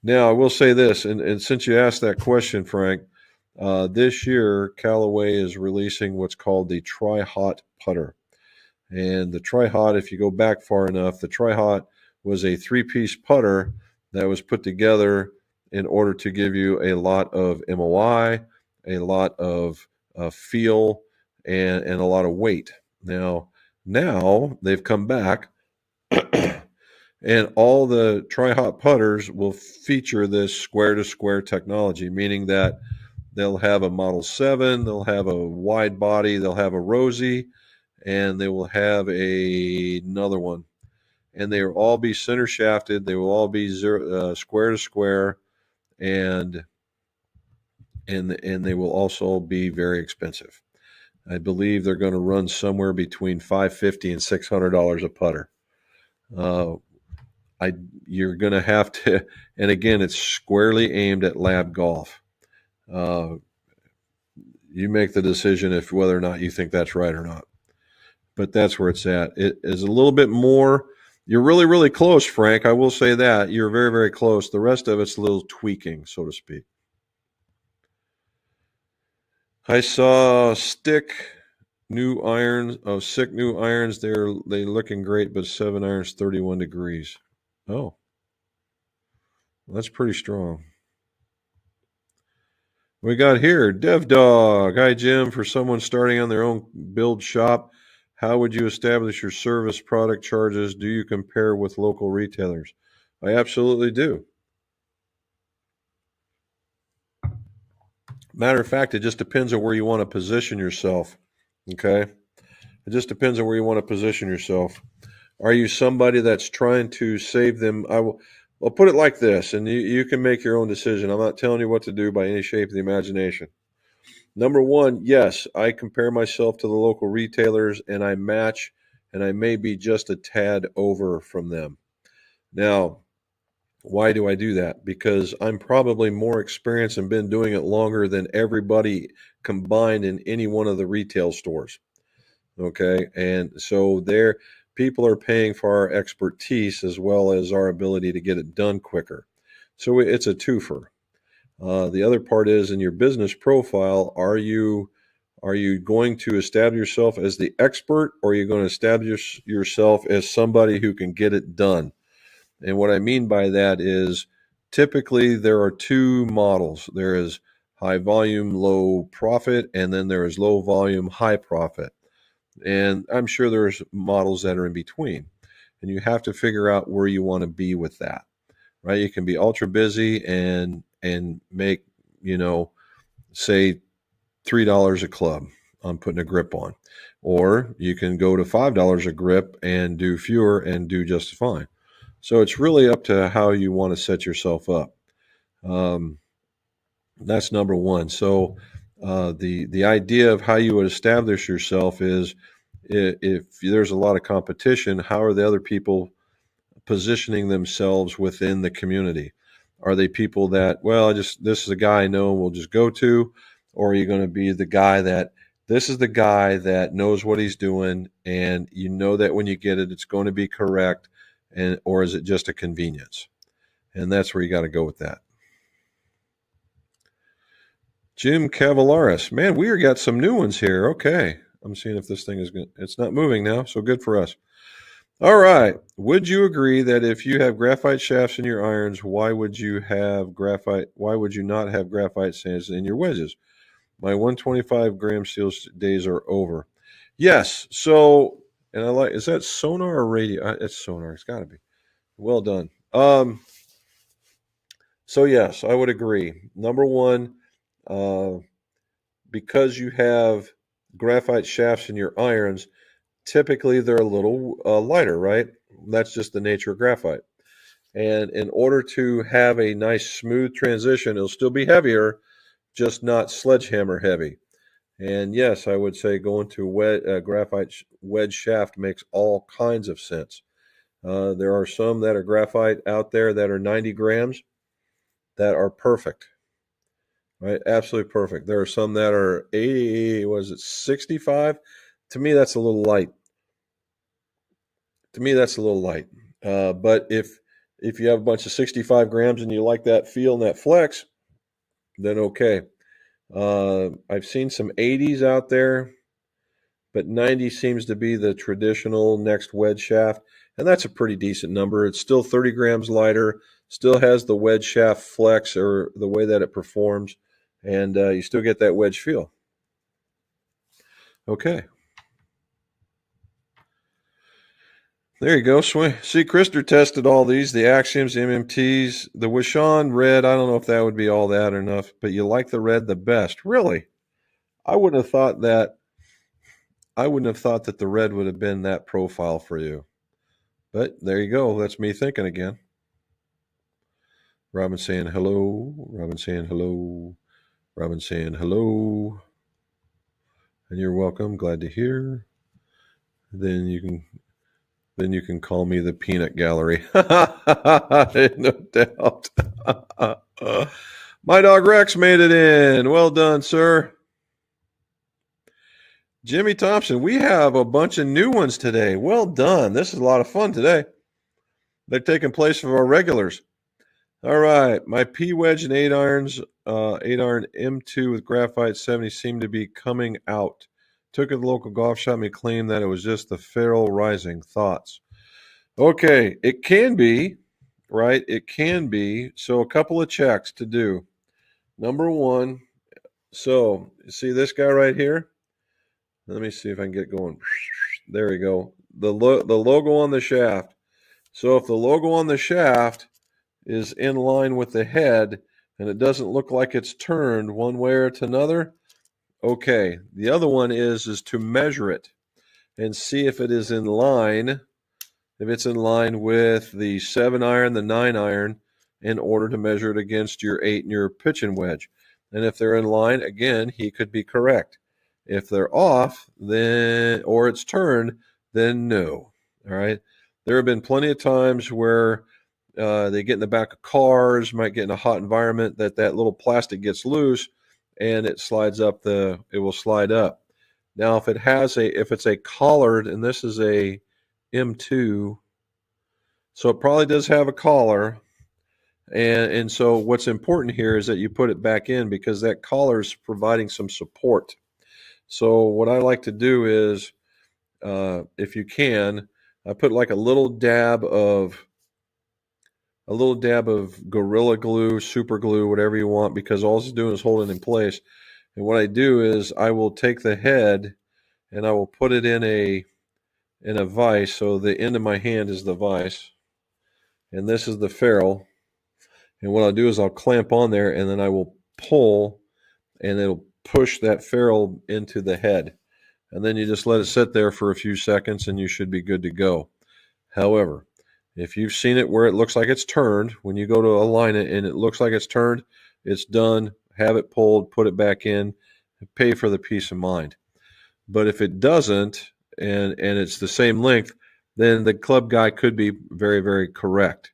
Now I will say this, and since you asked that question, Frank, This year, Callaway is releasing what's called the Tri-Hot putter. And the Tri-Hot, if you go back far enough, the Tri-Hot was a three-piece putter that was put together in order to give you a lot of MOI, a lot of feel, and a lot of weight. Now they've come back, and all the Tri-Hot putters will feature this square-to-square technology, meaning that they'll have a Model 7, they'll have a wide body, they'll have a Rosie, and they will have another one. And they will all be center shafted. They will all be square to square, and they will also be very expensive. I believe they're going to run somewhere between $550 and $600 a putter. You're going to have to, and again, it's squarely aimed at lab golf. You make the decision if whether or not you think that's right or not. But that's where it's at. It is a little bit more. You're really, really close, Frank. I will say that. You're very, very close. The rest of it's a little tweaking, so to speak. I saw sick new irons. They're looking great, but 7 irons, 31 degrees. Oh, that's pretty strong. We got here, Dev Dog. Hi, Jim. For someone starting on their own build shop, how would you establish your service product charges? Do you compare with local retailers? I absolutely do. Matter of fact, it just depends on where you want to position yourself. Okay? It just depends on where you want to position yourself. Are you somebody that's trying to save them? I'll put it like this, and you can make your own decision. I'm not telling you what to do by any shape of the imagination. Number one, yes, I compare myself to the local retailers and I match, and I may be just a tad over from them. Now, why do I do that? Because I'm probably more experienced and been doing it longer than everybody combined in any one of the retail stores. Okay. And so people are paying for our expertise as well as our ability to get it done quicker. So it's a twofer. The other part is in your business profile, are you going to establish yourself as the expert, or are you going to establish yourself as somebody who can get it done? And what I mean by that is typically there are two models. There is high volume, low profit, and then there is low volume, high profit. And I'm sure there's models that are in between. And you have to figure out where you want to be with that. Right? You can be ultra busy and make, say $3 a club on putting a grip on. Or you can go to $5 a grip and do fewer and do just fine. So it's really up to how you want to set yourself up. That's number one. So the idea of how you would establish yourself is if there's a lot of competition, how are the other people positioning themselves within the community? Are they people that, well, this is a guy I know and we'll just go to? Or are you going to be the guy that this is the guy that knows what he's doing and you know that when you get it, it's going to be correct? Or is it just a convenience? And that's where you got to go with that. Jim Cavalaris. Man, we got some new ones here. Okay. I'm seeing if this thing is good. It's not moving now, so good for us. All right. Would you agree that if you have graphite shafts in your irons, why would you not have graphite sands in your wedges? My 125 gram steel days are over. Yes. So, and is that sonar or radio? It's sonar. It's got to be. Well done. So yes, I would agree. Number one, because you have graphite shafts in your irons, typically they're a little lighter, right? That's just the nature of graphite. And in order to have a nice smooth transition, it'll still be heavier, just not sledgehammer heavy. And yes, I would say going to graphite wedge shaft makes all kinds of sense. There are some that are graphite out there that are 90 grams that are perfect, right? Absolutely perfect. There are some that are 80, 65? To me, that's a little light. But if you have a bunch of 65 grams and you like that feel and that flex, then okay. I've seen some 80s out there, but 90 seems to be the traditional next wedge shaft, and that's a pretty decent number. It's still 30 grams lighter, still has the wedge shaft flex or the way that it performs, and you still get that wedge feel. Okay. There you go. See, Krister tested all these, the Axioms, the MMTs, the Wishon red. I don't know if that would be all that or enough, but you like the red the best. Really? I wouldn't have thought that. I wouldn't have thought that the red would have been that profile for you. But there you go. That's me thinking again. Robin saying hello. Robin saying hello. Robin saying hello. And you're welcome. Glad to hear. Then you can call me the peanut gallery. No doubt. My dog Rex made it in. Well done, sir. Jimmy Thompson, we have a bunch of new ones today. Well done. This is a lot of fun today. They're taking place of our regulars. All right. My P wedge and 8-iron M2 with Graphite 70 seem to be coming out. Took it to the local golf shop and he claimed that it was just the ferrule rising. Thoughts? Okay. It can be, right? It can be. So a couple of checks to do. Number one, so see this guy right here? Let me see if I can get going. There we go. The logo on the shaft. So if the logo on the shaft is in line with the head and it doesn't look like it's turned one way or to another, okay. The other one is to measure it and see if it is in line, if it's in line with the 7-iron, the 9-iron, in order to measure it against your 8 and your pitching wedge. And if they're in line, again, he could be correct. If they're off, then or it's turned, then no. All right. There have been plenty of times where they get in the back of cars, might get in a hot environment, that little plastic gets loose, and it slides up. It will slide up. Now, if it's a collared, and this is a M2, so it probably does have a collar. And so what's important here is that you put it back in because that collar is providing some support. So what I like to do is, if you can, I put like a little dab of Gorilla Glue, Super Glue, whatever you want, because all it's doing is holding it in place. And what I do is I will take the head and I will put it in a vise. So the end of my hand is the vise, and this is the ferrule. And what I'll do is I'll clamp on there, and then I will pull, and it'll push that ferrule into the head. And then you just let it sit there for a few seconds and you should be good to go. However, if you've seen it where it looks like it's turned, when you go to align it and it looks like it's turned, it's done. Have it pulled, put it back in, pay for the peace of mind. But if it doesn't and it's the same length, then the club guy could be very, very correct.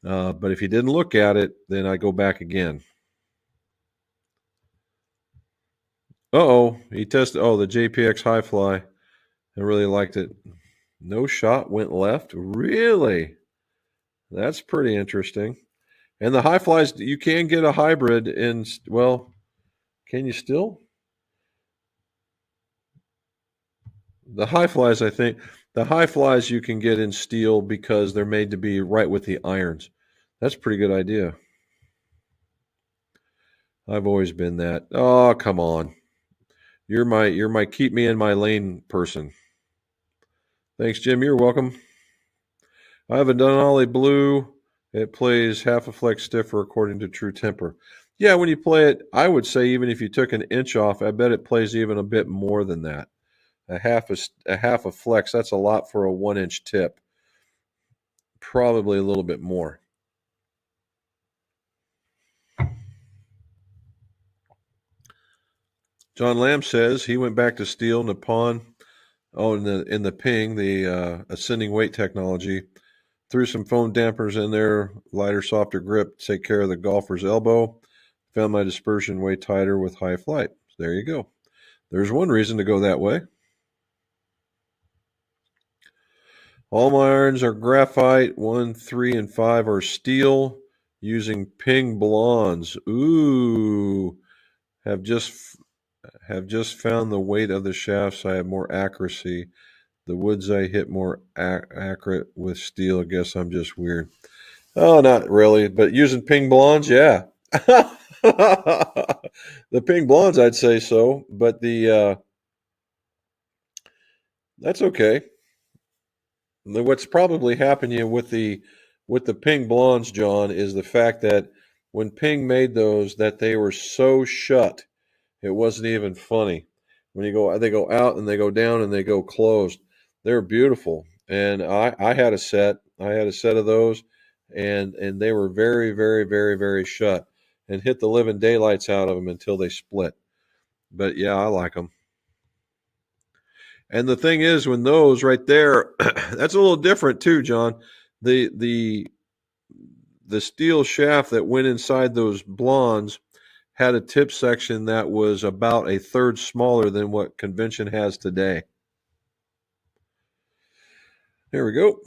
But if you didn't look at it, then I go back again. He tested. The JPX High Fly. I really liked it. No shot went left. Really? That's pretty interesting. And the High Flies, you can get a hybrid in. Well, can you still? The High Flies, I think. The High Flies you can get in steel because they're made to be right with the irons. That's a pretty good idea. I've always been that. Oh, come on. You're my keep me in my lane person. Thanks, Jim. You're welcome. I have a Denali Blue. It plays half a flex stiffer according to True Temper. Yeah, when you play it, I would say even if you took an inch off, I bet it plays even a bit more than that. A half a flex, that's a lot for a 1-inch tip. Probably a little bit more. John Lamb says he went back to steel Nippon. In the ping, the ascending weight technology, threw some foam dampers in there, lighter, softer grip, take care of the golfer's elbow. Found my dispersion way tighter with high flight. There you go. There's one reason to go that way. All my irons are graphite. 1, 3, and 5 are steel using ping blondes. Ooh. Have just have just found the weight of the shafts. I have more accuracy. The woods I hit more accurate with steel. I guess I'm just weird. Oh, not really, but using ping blondes, yeah. The ping blondes, I'd say so, but that's okay. What's probably happening with the ping blondes, John, is the fact that when Ping made those, that they were so shut, it wasn't even funny. When they go out and they go down and they go closed. They're beautiful, and I had a set. I had a set of those, and they were very, very, very, very shut, and hit the living daylights out of them until they split. But yeah, I like them. And the thing is, when those right there, that's a little different too, John. The the the steel shaft that went inside those blondes had a tip section that was about a third smaller than what convention has today. There we go.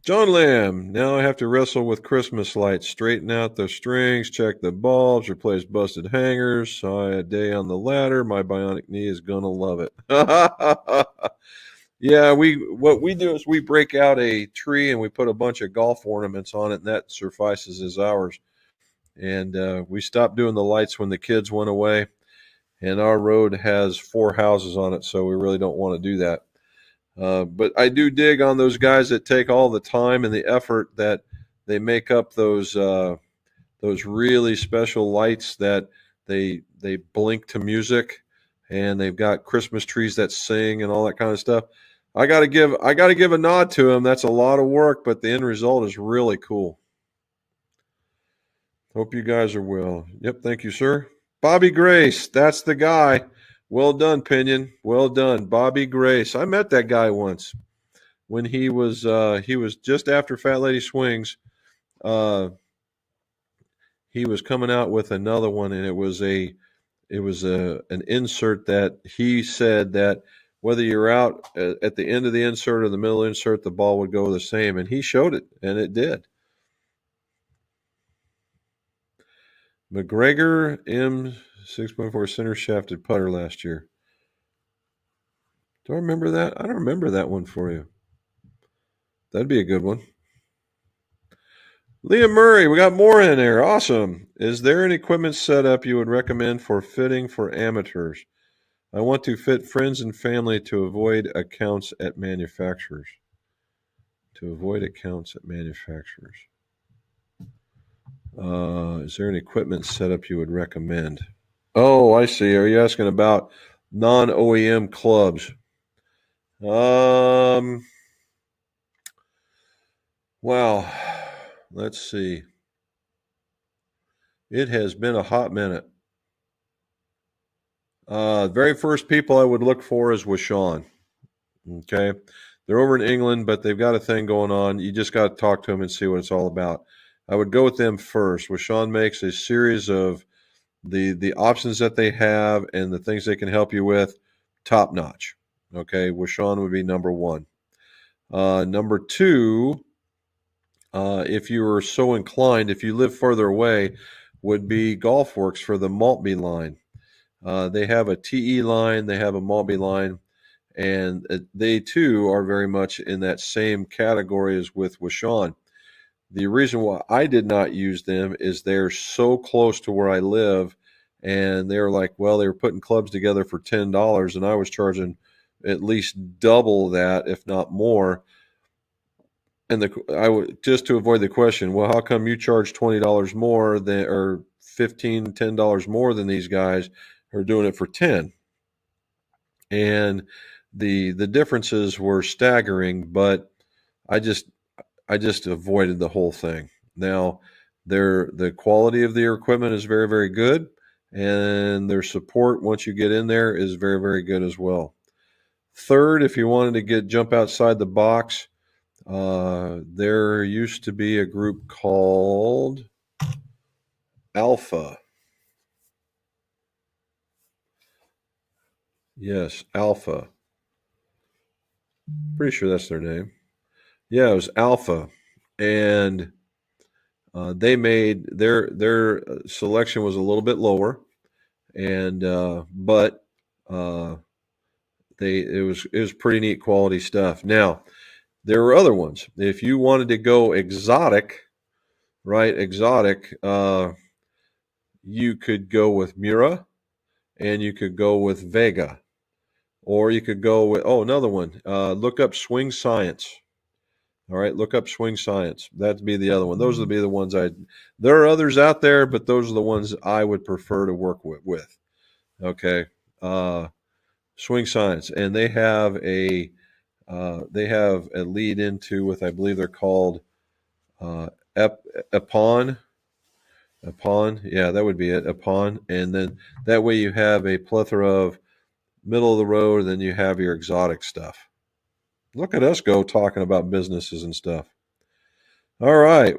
John Lamb. Now I have to wrestle with Christmas lights, straighten out the strings, check the bulbs, replace busted hangers. Saw a day on the ladder. My bionic knee is gonna love it. Yeah, what we do is we break out a tree and we put a bunch of golf ornaments on it, and that suffices as ours. And we stopped doing the lights when the kids went away. And our road has 4 houses on it, so we really don't want to do that. But I do dig on those guys that take all the time and the effort that they make up those really special lights that they blink to music, and they've got Christmas trees that sing and all that kind of stuff. I got to give a nod to them. That's a lot of work, but the end result is really cool. Hope you guys are well. Yep, thank you, sir. Bobby Grace, that's the guy. Well done, Pinion. Well done, Bobby Grace. I met that guy once when he was just after Fat Lady Swings. Uh, he was coming out with another one, and it was an insert that he said that whether you're out at the end of the insert or the middle insert, the ball would go the same, and he showed it, and it did. McGregor M 6.4 center shafted putter last year. Do I remember that? I don't remember that one for you. That'd be a good one. Liam Murray, we got more in there. Awesome. Is there an equipment setup you would recommend for fitting for amateurs? I want to fit friends and family to avoid accounts at manufacturers. To avoid accounts at manufacturers. Is there an equipment setup you would recommend? Oh, I see. Are you asking about non-OEM clubs? Well, let's see. It has been a hot minute. Very first people I would look for is Wishon. Okay. They're over in England, but they've got a thing going on. You just got to talk to them and see what it's all about. I would go with them first. Wishon makes a series of the options that they have and the things they can help you with, top notch. Okay. Wishon would be number one. Number two, if you were so inclined, if you live further away, would be Golfworks for the Maltby line. They have a TE line, they have a Maltby line, and they too are very much in that same category as with Wishon. The reason why I did not use them is they're so close to where I live, and they're like, well, they were putting clubs together for $10, and I was charging at least double that, if not more. And I would just to avoid the question, well, how come you charge $20 more than or $10 more than these guys are doing it for 10? And the differences were staggering, but I just avoided the whole thing. Now, the quality of their equipment is very, very good, and their support once you get in there is very, very good as well. Third, if you wanted to jump outside the box, there used to be a group called Alpha. Yes, Alpha. Pretty sure that's their name. Yeah, it was Alpha, and they made their selection was a little bit lower, and but it was pretty neat quality stuff. Now there were other ones. If you wanted to go exotic, right? Exotic, you could go with Mura, and you could go with Vega, or you could go with another one. Look up Swing Science. All right, look up Swing Science. That'd be the other one. Those would be the ones I. There are others out there, but those are the ones I would prefer to work with. Okay, uh, Swing Science, and they have a lead into with I believe they're called Ep, Epon. Epon, yeah, that would be it. Epon, and then that way you have a plethora of middle of the road, and then you have your exotic stuff. Look at us go talking about businesses and stuff. All right,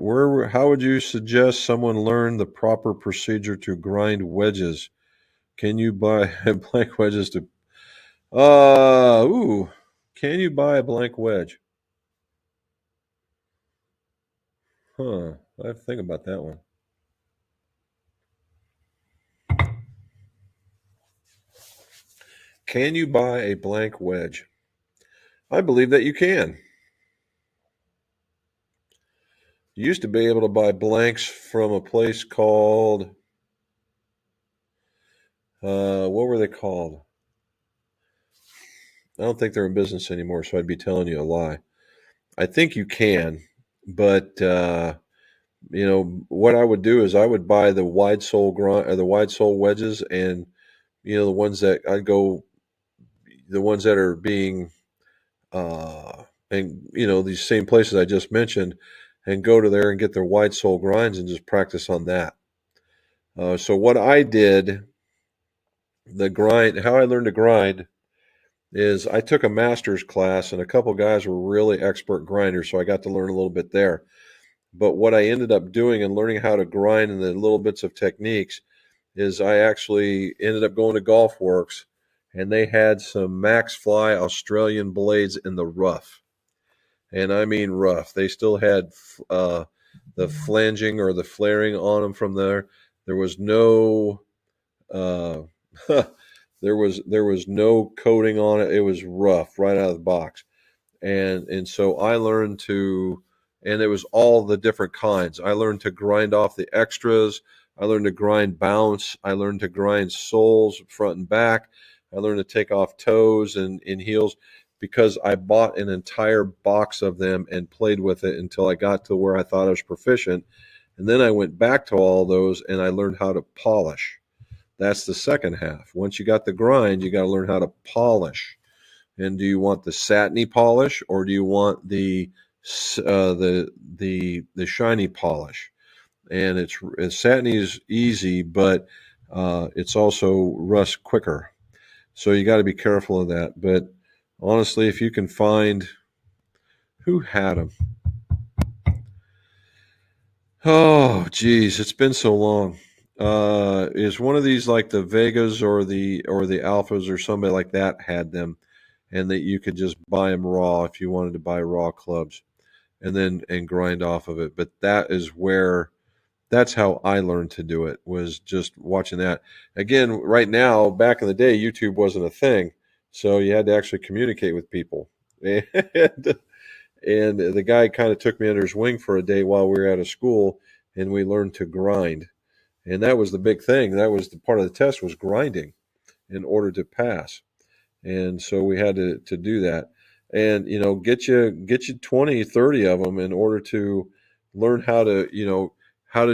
how would you suggest someone learn the proper procedure to grind wedges? Can you buy blank wedges to ooh, can you buy a blank wedge? Huh. I have to think about that one. Can you buy a blank wedge? I believe that you can. You used to be able to buy blanks from a place called what were they called? I don't think they're in business anymore, so I'd be telling you a lie. I think you can, but what I would do is I would buy the wide sole grind or the wide sole wedges, and the ones that I'd go, the ones that are being, and these same places I just mentioned, and go to there and get their wide sole grinds and just practice on that. So what I did, how I learned to grind is I took a master's class, and a couple guys were really expert grinders, so I got to learn a little bit there. But what I ended up doing and learning how to grind and the little bits of techniques is I actually ended up going to Golf Works, and they had some Max Fly Australian blades in the rough. And I mean rough. They still had the flanging or the flaring on them from there. There was no uh, there was no coating on it. It was rough right out of the box. And so I learned to, and it was all the different kinds. I learned to grind off the extras. I learned to grind bounce. I learned to grind soles front and back. I learned to take off toes and heels because I bought an entire box of them and played with it until I got to where I thought I was proficient. And then I went back to all those and I learned how to polish. That's the second half. Once you got the grind, you got to learn how to polish. And do you want the satiny polish or do you want the shiny polish? And satiny is easy, but it's also rust quicker. So you got to be careful of that. But honestly, if you can find who had them, oh geez, it's been so long. Is one of these like the Vegas or the Alphas or somebody like that had them, and that you could just buy them raw if you wanted to buy raw clubs, and then grind off of it. But that's how I learned to do it, was just watching that. Again, right now, back in the day, YouTube wasn't a thing, so you had to actually communicate with people. And the guy kind of took me under his wing for a day while we were out of school, and we learned to grind. And that was the big thing. That was the part of the test, was grinding in order to pass. And so we had to do that. And get you 20, 30 of them in order to learn how to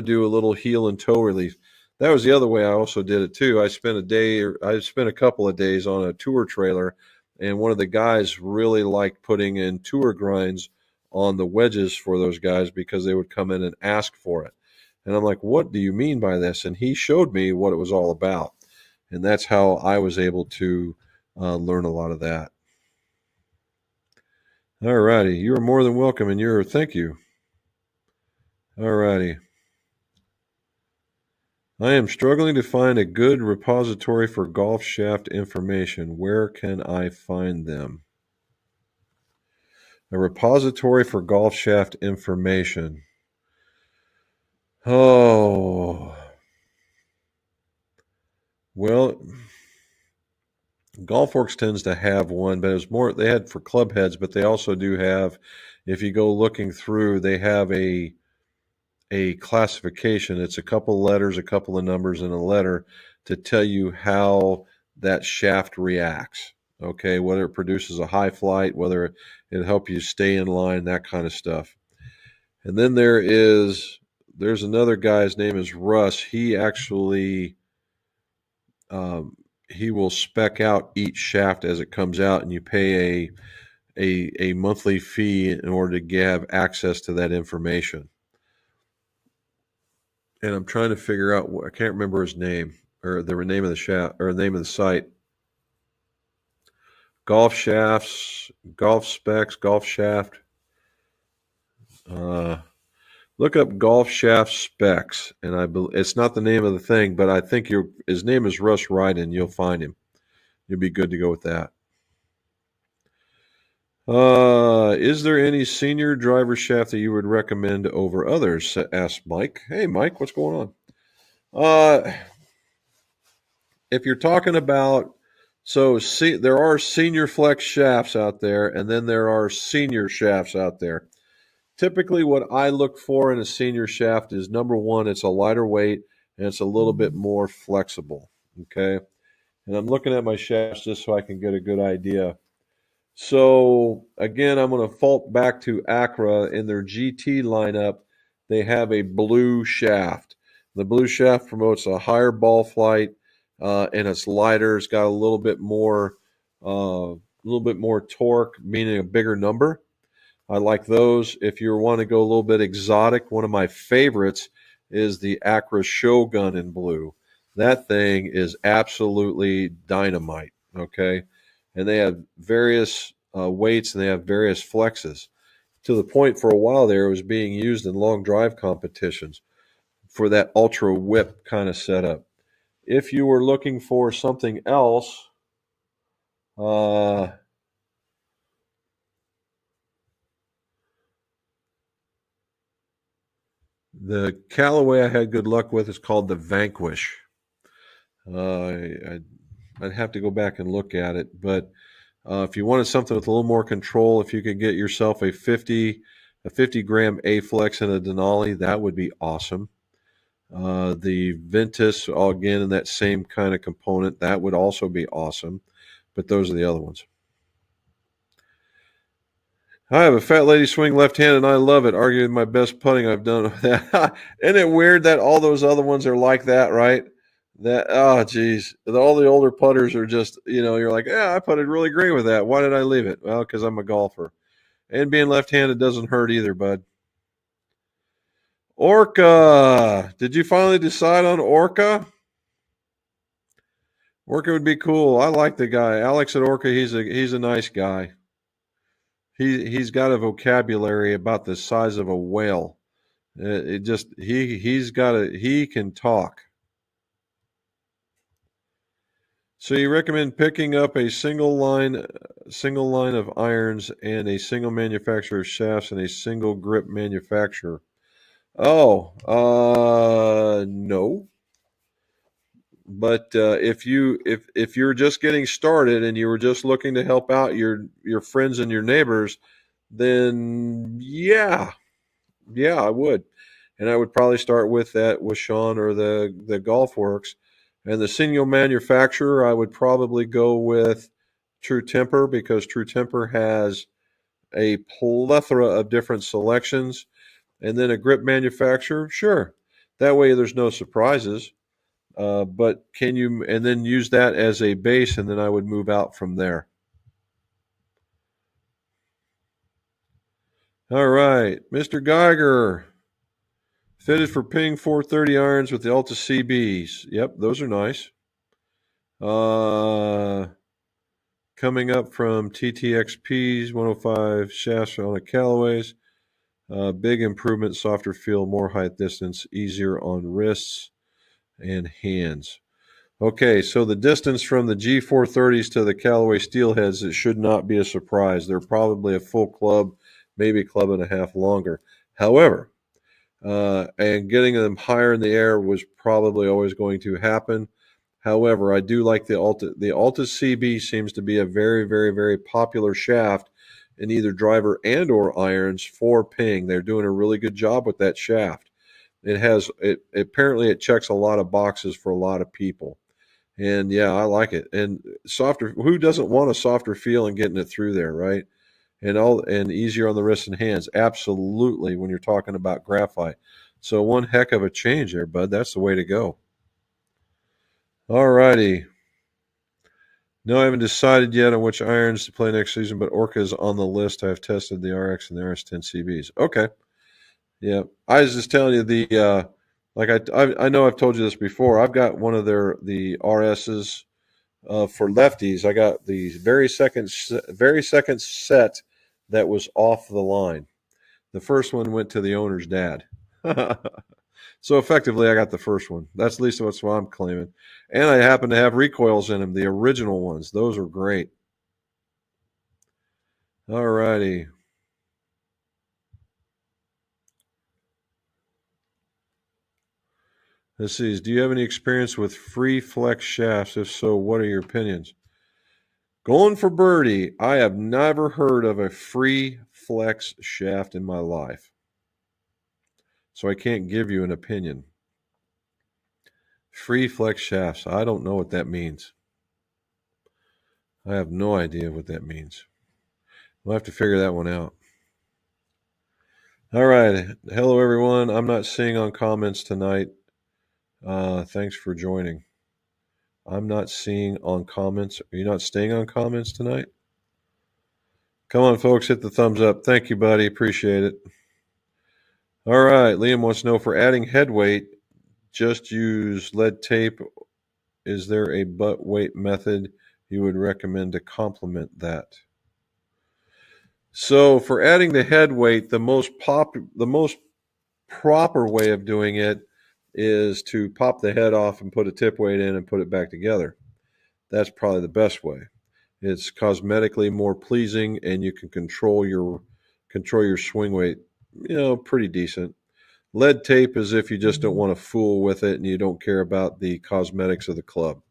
do a little heel and toe relief. That was the other way I also did it too. I spent a couple of days on a tour trailer, and one of the guys really liked putting in tour grinds on the wedges for those guys because they would come in and ask for it. And I'm like, what do you mean by this? And he showed me what it was all about. And that's how I was able to learn a lot of that. All righty. You're more than welcome, and thank you. All righty. I am struggling to find a good repository for golf shaft information. Where can I find them? A repository for golf shaft information. Oh, Well, Golf Works tends to have one, but it was more they had for club heads, but they also do have, if you go looking through, they have a classification. It's a couple letters, a couple of numbers, and a letter to tell you how that shaft reacts. Okay, whether it produces a high flight, whether it help you stay in line, that kind of stuff. And then there's another guy. His name is Russ. He actually um, he will spec out each shaft as it comes out, and you pay a monthly fee in order to have access to that information. And I'm trying to figure out. I can't remember his name or the name of the shaft or the name of the site. Golf shafts, golf specs, golf shaft. Uh, Look up golf shaft specs, and it's not the name of the thing, but I think his name is Russ Ryden. You'll find him. You'll be good to go with that. Is there any senior driver shaft that you would recommend over others? Asked Mike. Hey, Mike, what's going on? If you're talking about, there are senior flex shafts out there, and then there are senior shafts out there. Typically, what I look for in a senior shaft is number one, it's a lighter weight and it's a little bit more flexible. Okay. And I'm looking at my shafts just so I can get a good idea. So, again, I'm going to fault back to Acra in their GT lineup. They have a blue shaft. The blue shaft promotes a higher ball flight, and it's lighter. It's got a little bit more torque, meaning a bigger number. I like those. If you want to go a little bit exotic, one of my favorites is the Acra Shogun in blue. That thing is absolutely dynamite. Okay. And they have various weights and they have various flexes to the point for a while there it was being used in long drive competitions for that ultra whip kind of setup. If you were looking for something else, uh, the Callaway I had good luck with is called the Vanquish. I'd have to go back and look at it, but if you wanted something with a little more control, if you could get yourself a 50 gram A flex and a Denali, that would be awesome. The Ventus, again, in that same kind of component, that would also be awesome. But those are the other ones. I have a fat lady swing left hand, and I love it. Arguably my best putting I've done with that. Isn't it weird that all those other ones are like that, right? Geez, all the older putters are just, you're like, yeah, I putted really great with that. Why did I leave it? Well, because I'm a golfer, and being left-handed doesn't hurt either, bud. Orca, did you finally decide on Orca? Orca would be cool. I like the guy, Alex at Orca. He's a nice guy. He's got a vocabulary about the size of a whale. It just he can talk. So you recommend picking up a single line of irons and a single manufacturer of shafts and a single grip manufacturer. Oh, no. But if you're just getting started and you were just looking to help out your friends and your neighbors, then yeah, I would, and I would probably start with that with Sean or the Golf Works, and the single manufacturer I would probably go with True Temper because True Temper has a plethora of different selections, and then a grip manufacturer, sure, that way there's no surprises. But can you, and then use that as a base, and then I would move out from there. All right, Mr. Geiger, fitted for ping 430 irons with the Alta CBs. Yep, those are nice. Coming up from TTXP's 105 shafts on the Callaways. Big improvement, softer feel, more height distance, easier on wrists and hands. Okay, so the distance from the G430s to the Callaway Steelheads, it should not be a surprise. They're probably a full club, maybe a club and a half longer. However, and getting them higher in the air was probably always going to happen. However, I do like the Alta. The Alta CB seems to be a very, very, very popular shaft in either driver and or irons for ping. They're doing a really good job with that shaft. It apparently it checks a lot of boxes for a lot of people. And yeah, I like it. And softer, who doesn't want a softer feel and getting it through there, right? And easier on the wrists and hands. Absolutely, when you're talking about graphite. So one heck of a change there, bud. That's the way to go. All righty. No, I haven't decided yet on which irons to play next season, but Orca is on the list. I've tested the RX and the RS10 CBs. Okay. Yeah. I was just telling you I know I've told you this before. I've got one of the RSs for lefties. I got the very second set that was off the line. The first one went to the owner's dad. So effectively, I got the first one. That's at least what I'm claiming. And I happen to have recoils in them, the original ones. Those are great. All righty. Let's see. Do you have any experience with free flex shafts? If so, what are your opinions? Going for birdie, I have never heard of a free flex shaft in my life. So I can't give you an opinion. Free flex shafts. I don't know what that means. I have no idea what that means. We'll have to figure that one out. All right. Hello, everyone. I'm not seeing on comments tonight. Thanks for joining. I'm not seeing on comments. Are you not staying on comments tonight? Come on, folks. Hit the thumbs up. Thank you, buddy. Appreciate it. All right. Liam wants to know, for adding head weight, just use lead tape. Is there a butt weight method you would recommend to complement that? So for adding the head weight, the most proper way of doing it is to pop the head off and put a tip weight in and put it back together. That's probably the best way. It's cosmetically more pleasing, and you can control your swing weight, pretty decent. Lead tape is if you just don't want to fool with it and you don't care about the cosmetics of the club.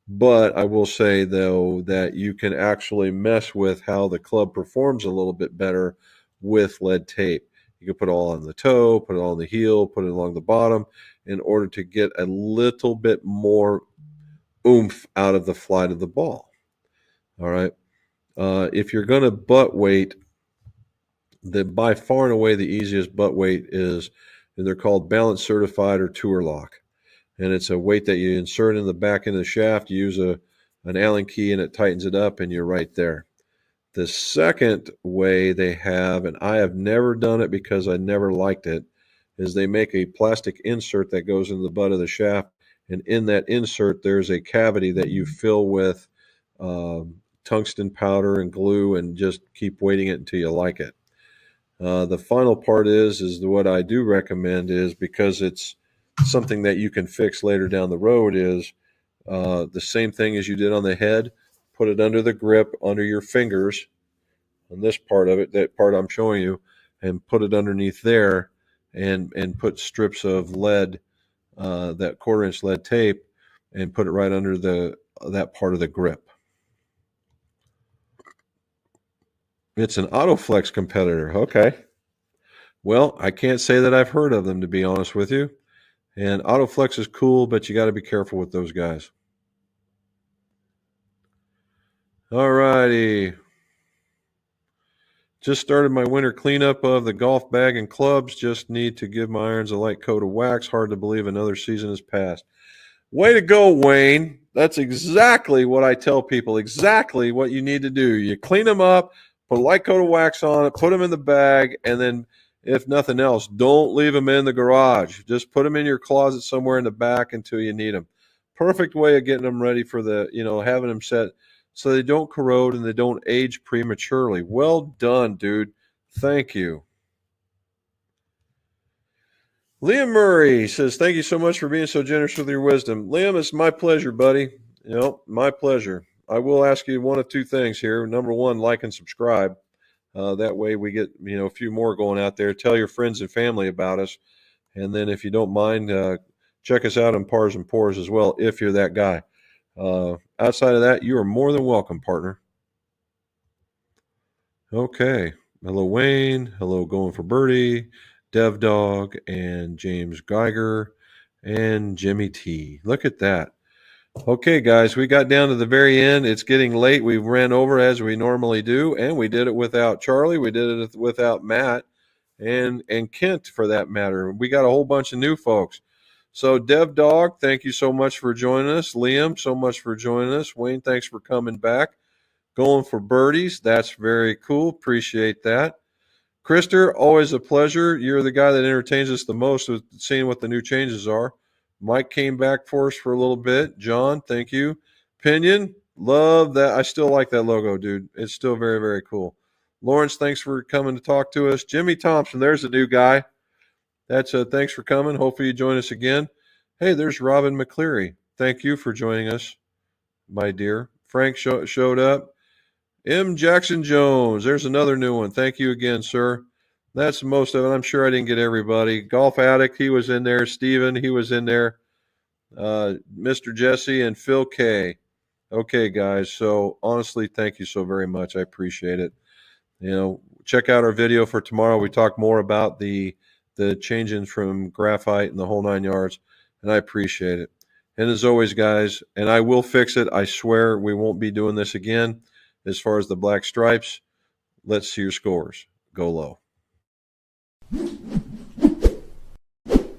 But I will say, though, that you can actually mess with how the club performs a little bit better with lead tape. You can put it all on the toe, put it on the heel, put it along the bottom in order to get a little bit more oomph out of the flight of the ball. All right. If you're going to butt weight, by far and away the easiest butt weight is, they're called balance certified or tour lock. And it's a weight that you insert in the back end of the shaft. You use an Allen key and it tightens it up and you're right there. The second way they have, and I have never done it because I never liked it, is they make a plastic insert that goes in the butt of the shaft. And in that insert, there's a cavity that you fill with tungsten powder and glue and just keep weighting it until you like it. The final part is what I do recommend is, because it's something that you can fix later down the road, is the same thing as you did on the head. Put it under the grip, under your fingers, on this part of it, that part I'm showing you, and put it underneath there, and put strips of lead, that 1/4-inch lead tape, and put it right under that part of the grip. It's an Autoflex competitor. Okay. Well, I can't say that I've heard of them, to be honest with you. And Autoflex is cool, but you got to be careful with those guys. All righty. Just started my winter cleanup of the golf bag and clubs. Just need to give my irons a light coat of wax. Hard to believe another season has passed. Way to go, Wayne. That's exactly what I tell people. Exactly what you need to do. You clean them up, put a light coat of wax on it, put them in the bag, and then, if nothing else, don't leave them in the garage. Just put them in your closet somewhere in the back until you need them. Perfect way of getting them ready for having them set so they don't corrode and they don't age prematurely. Well done, dude. Thank you. Liam Murray says, thank you so much for being so generous with your wisdom. Liam, it's my pleasure, buddy. My pleasure. I will ask you one of two things here. Number one, like and subscribe. That way we get, a few more going out there. Tell your friends and family about us. And then if you don't mind, check us out on Pars and Pours as well if you're that guy. Outside of that, you are more than welcome, partner. Okay. Hello, Wayne. Hello, Going for Birdie, Dev Dog, and James Geiger, and Jimmy T. Look at that. Okay, guys, we got down to the very end. It's getting late. We ran over as we normally do, and we did it without Charlie. We did it without Matt and Kent, for that matter. We got a whole bunch of new folks. So, Dev Dog, thank you so much for joining us. Liam, so much for joining us. Wayne, thanks for coming back. Going for birdies. That's very cool. Appreciate that. Krister, always a pleasure. You're the guy that entertains us the most with seeing what the new changes are. Mike came back for us for a little bit. John, thank you. Pinion, love that. I still like that logo, dude. It's still very, very cool. Lawrence, thanks for coming to talk to us. Jimmy Thompson, there's a new guy. That's thanks for coming. Hopefully you join us again. Hey, there's Robin McCleary. Thank you for joining us, my dear. Frank showed up. M. Jackson Jones, there's another new one. Thank you again, sir. That's most of it. I'm sure I didn't get everybody. Golf Addict, he was in there. Steven, he was in there. Mr. Jesse and Phil K. Okay, guys. So honestly, thank you so very much. I appreciate it. Check out our video for tomorrow. We talk more about the change-ins from Graphite and the whole 9 yards, and I appreciate it. And as always, guys, and I will fix it. I swear we won't be doing this again. As far as the black stripes, let's see your scores. Go low.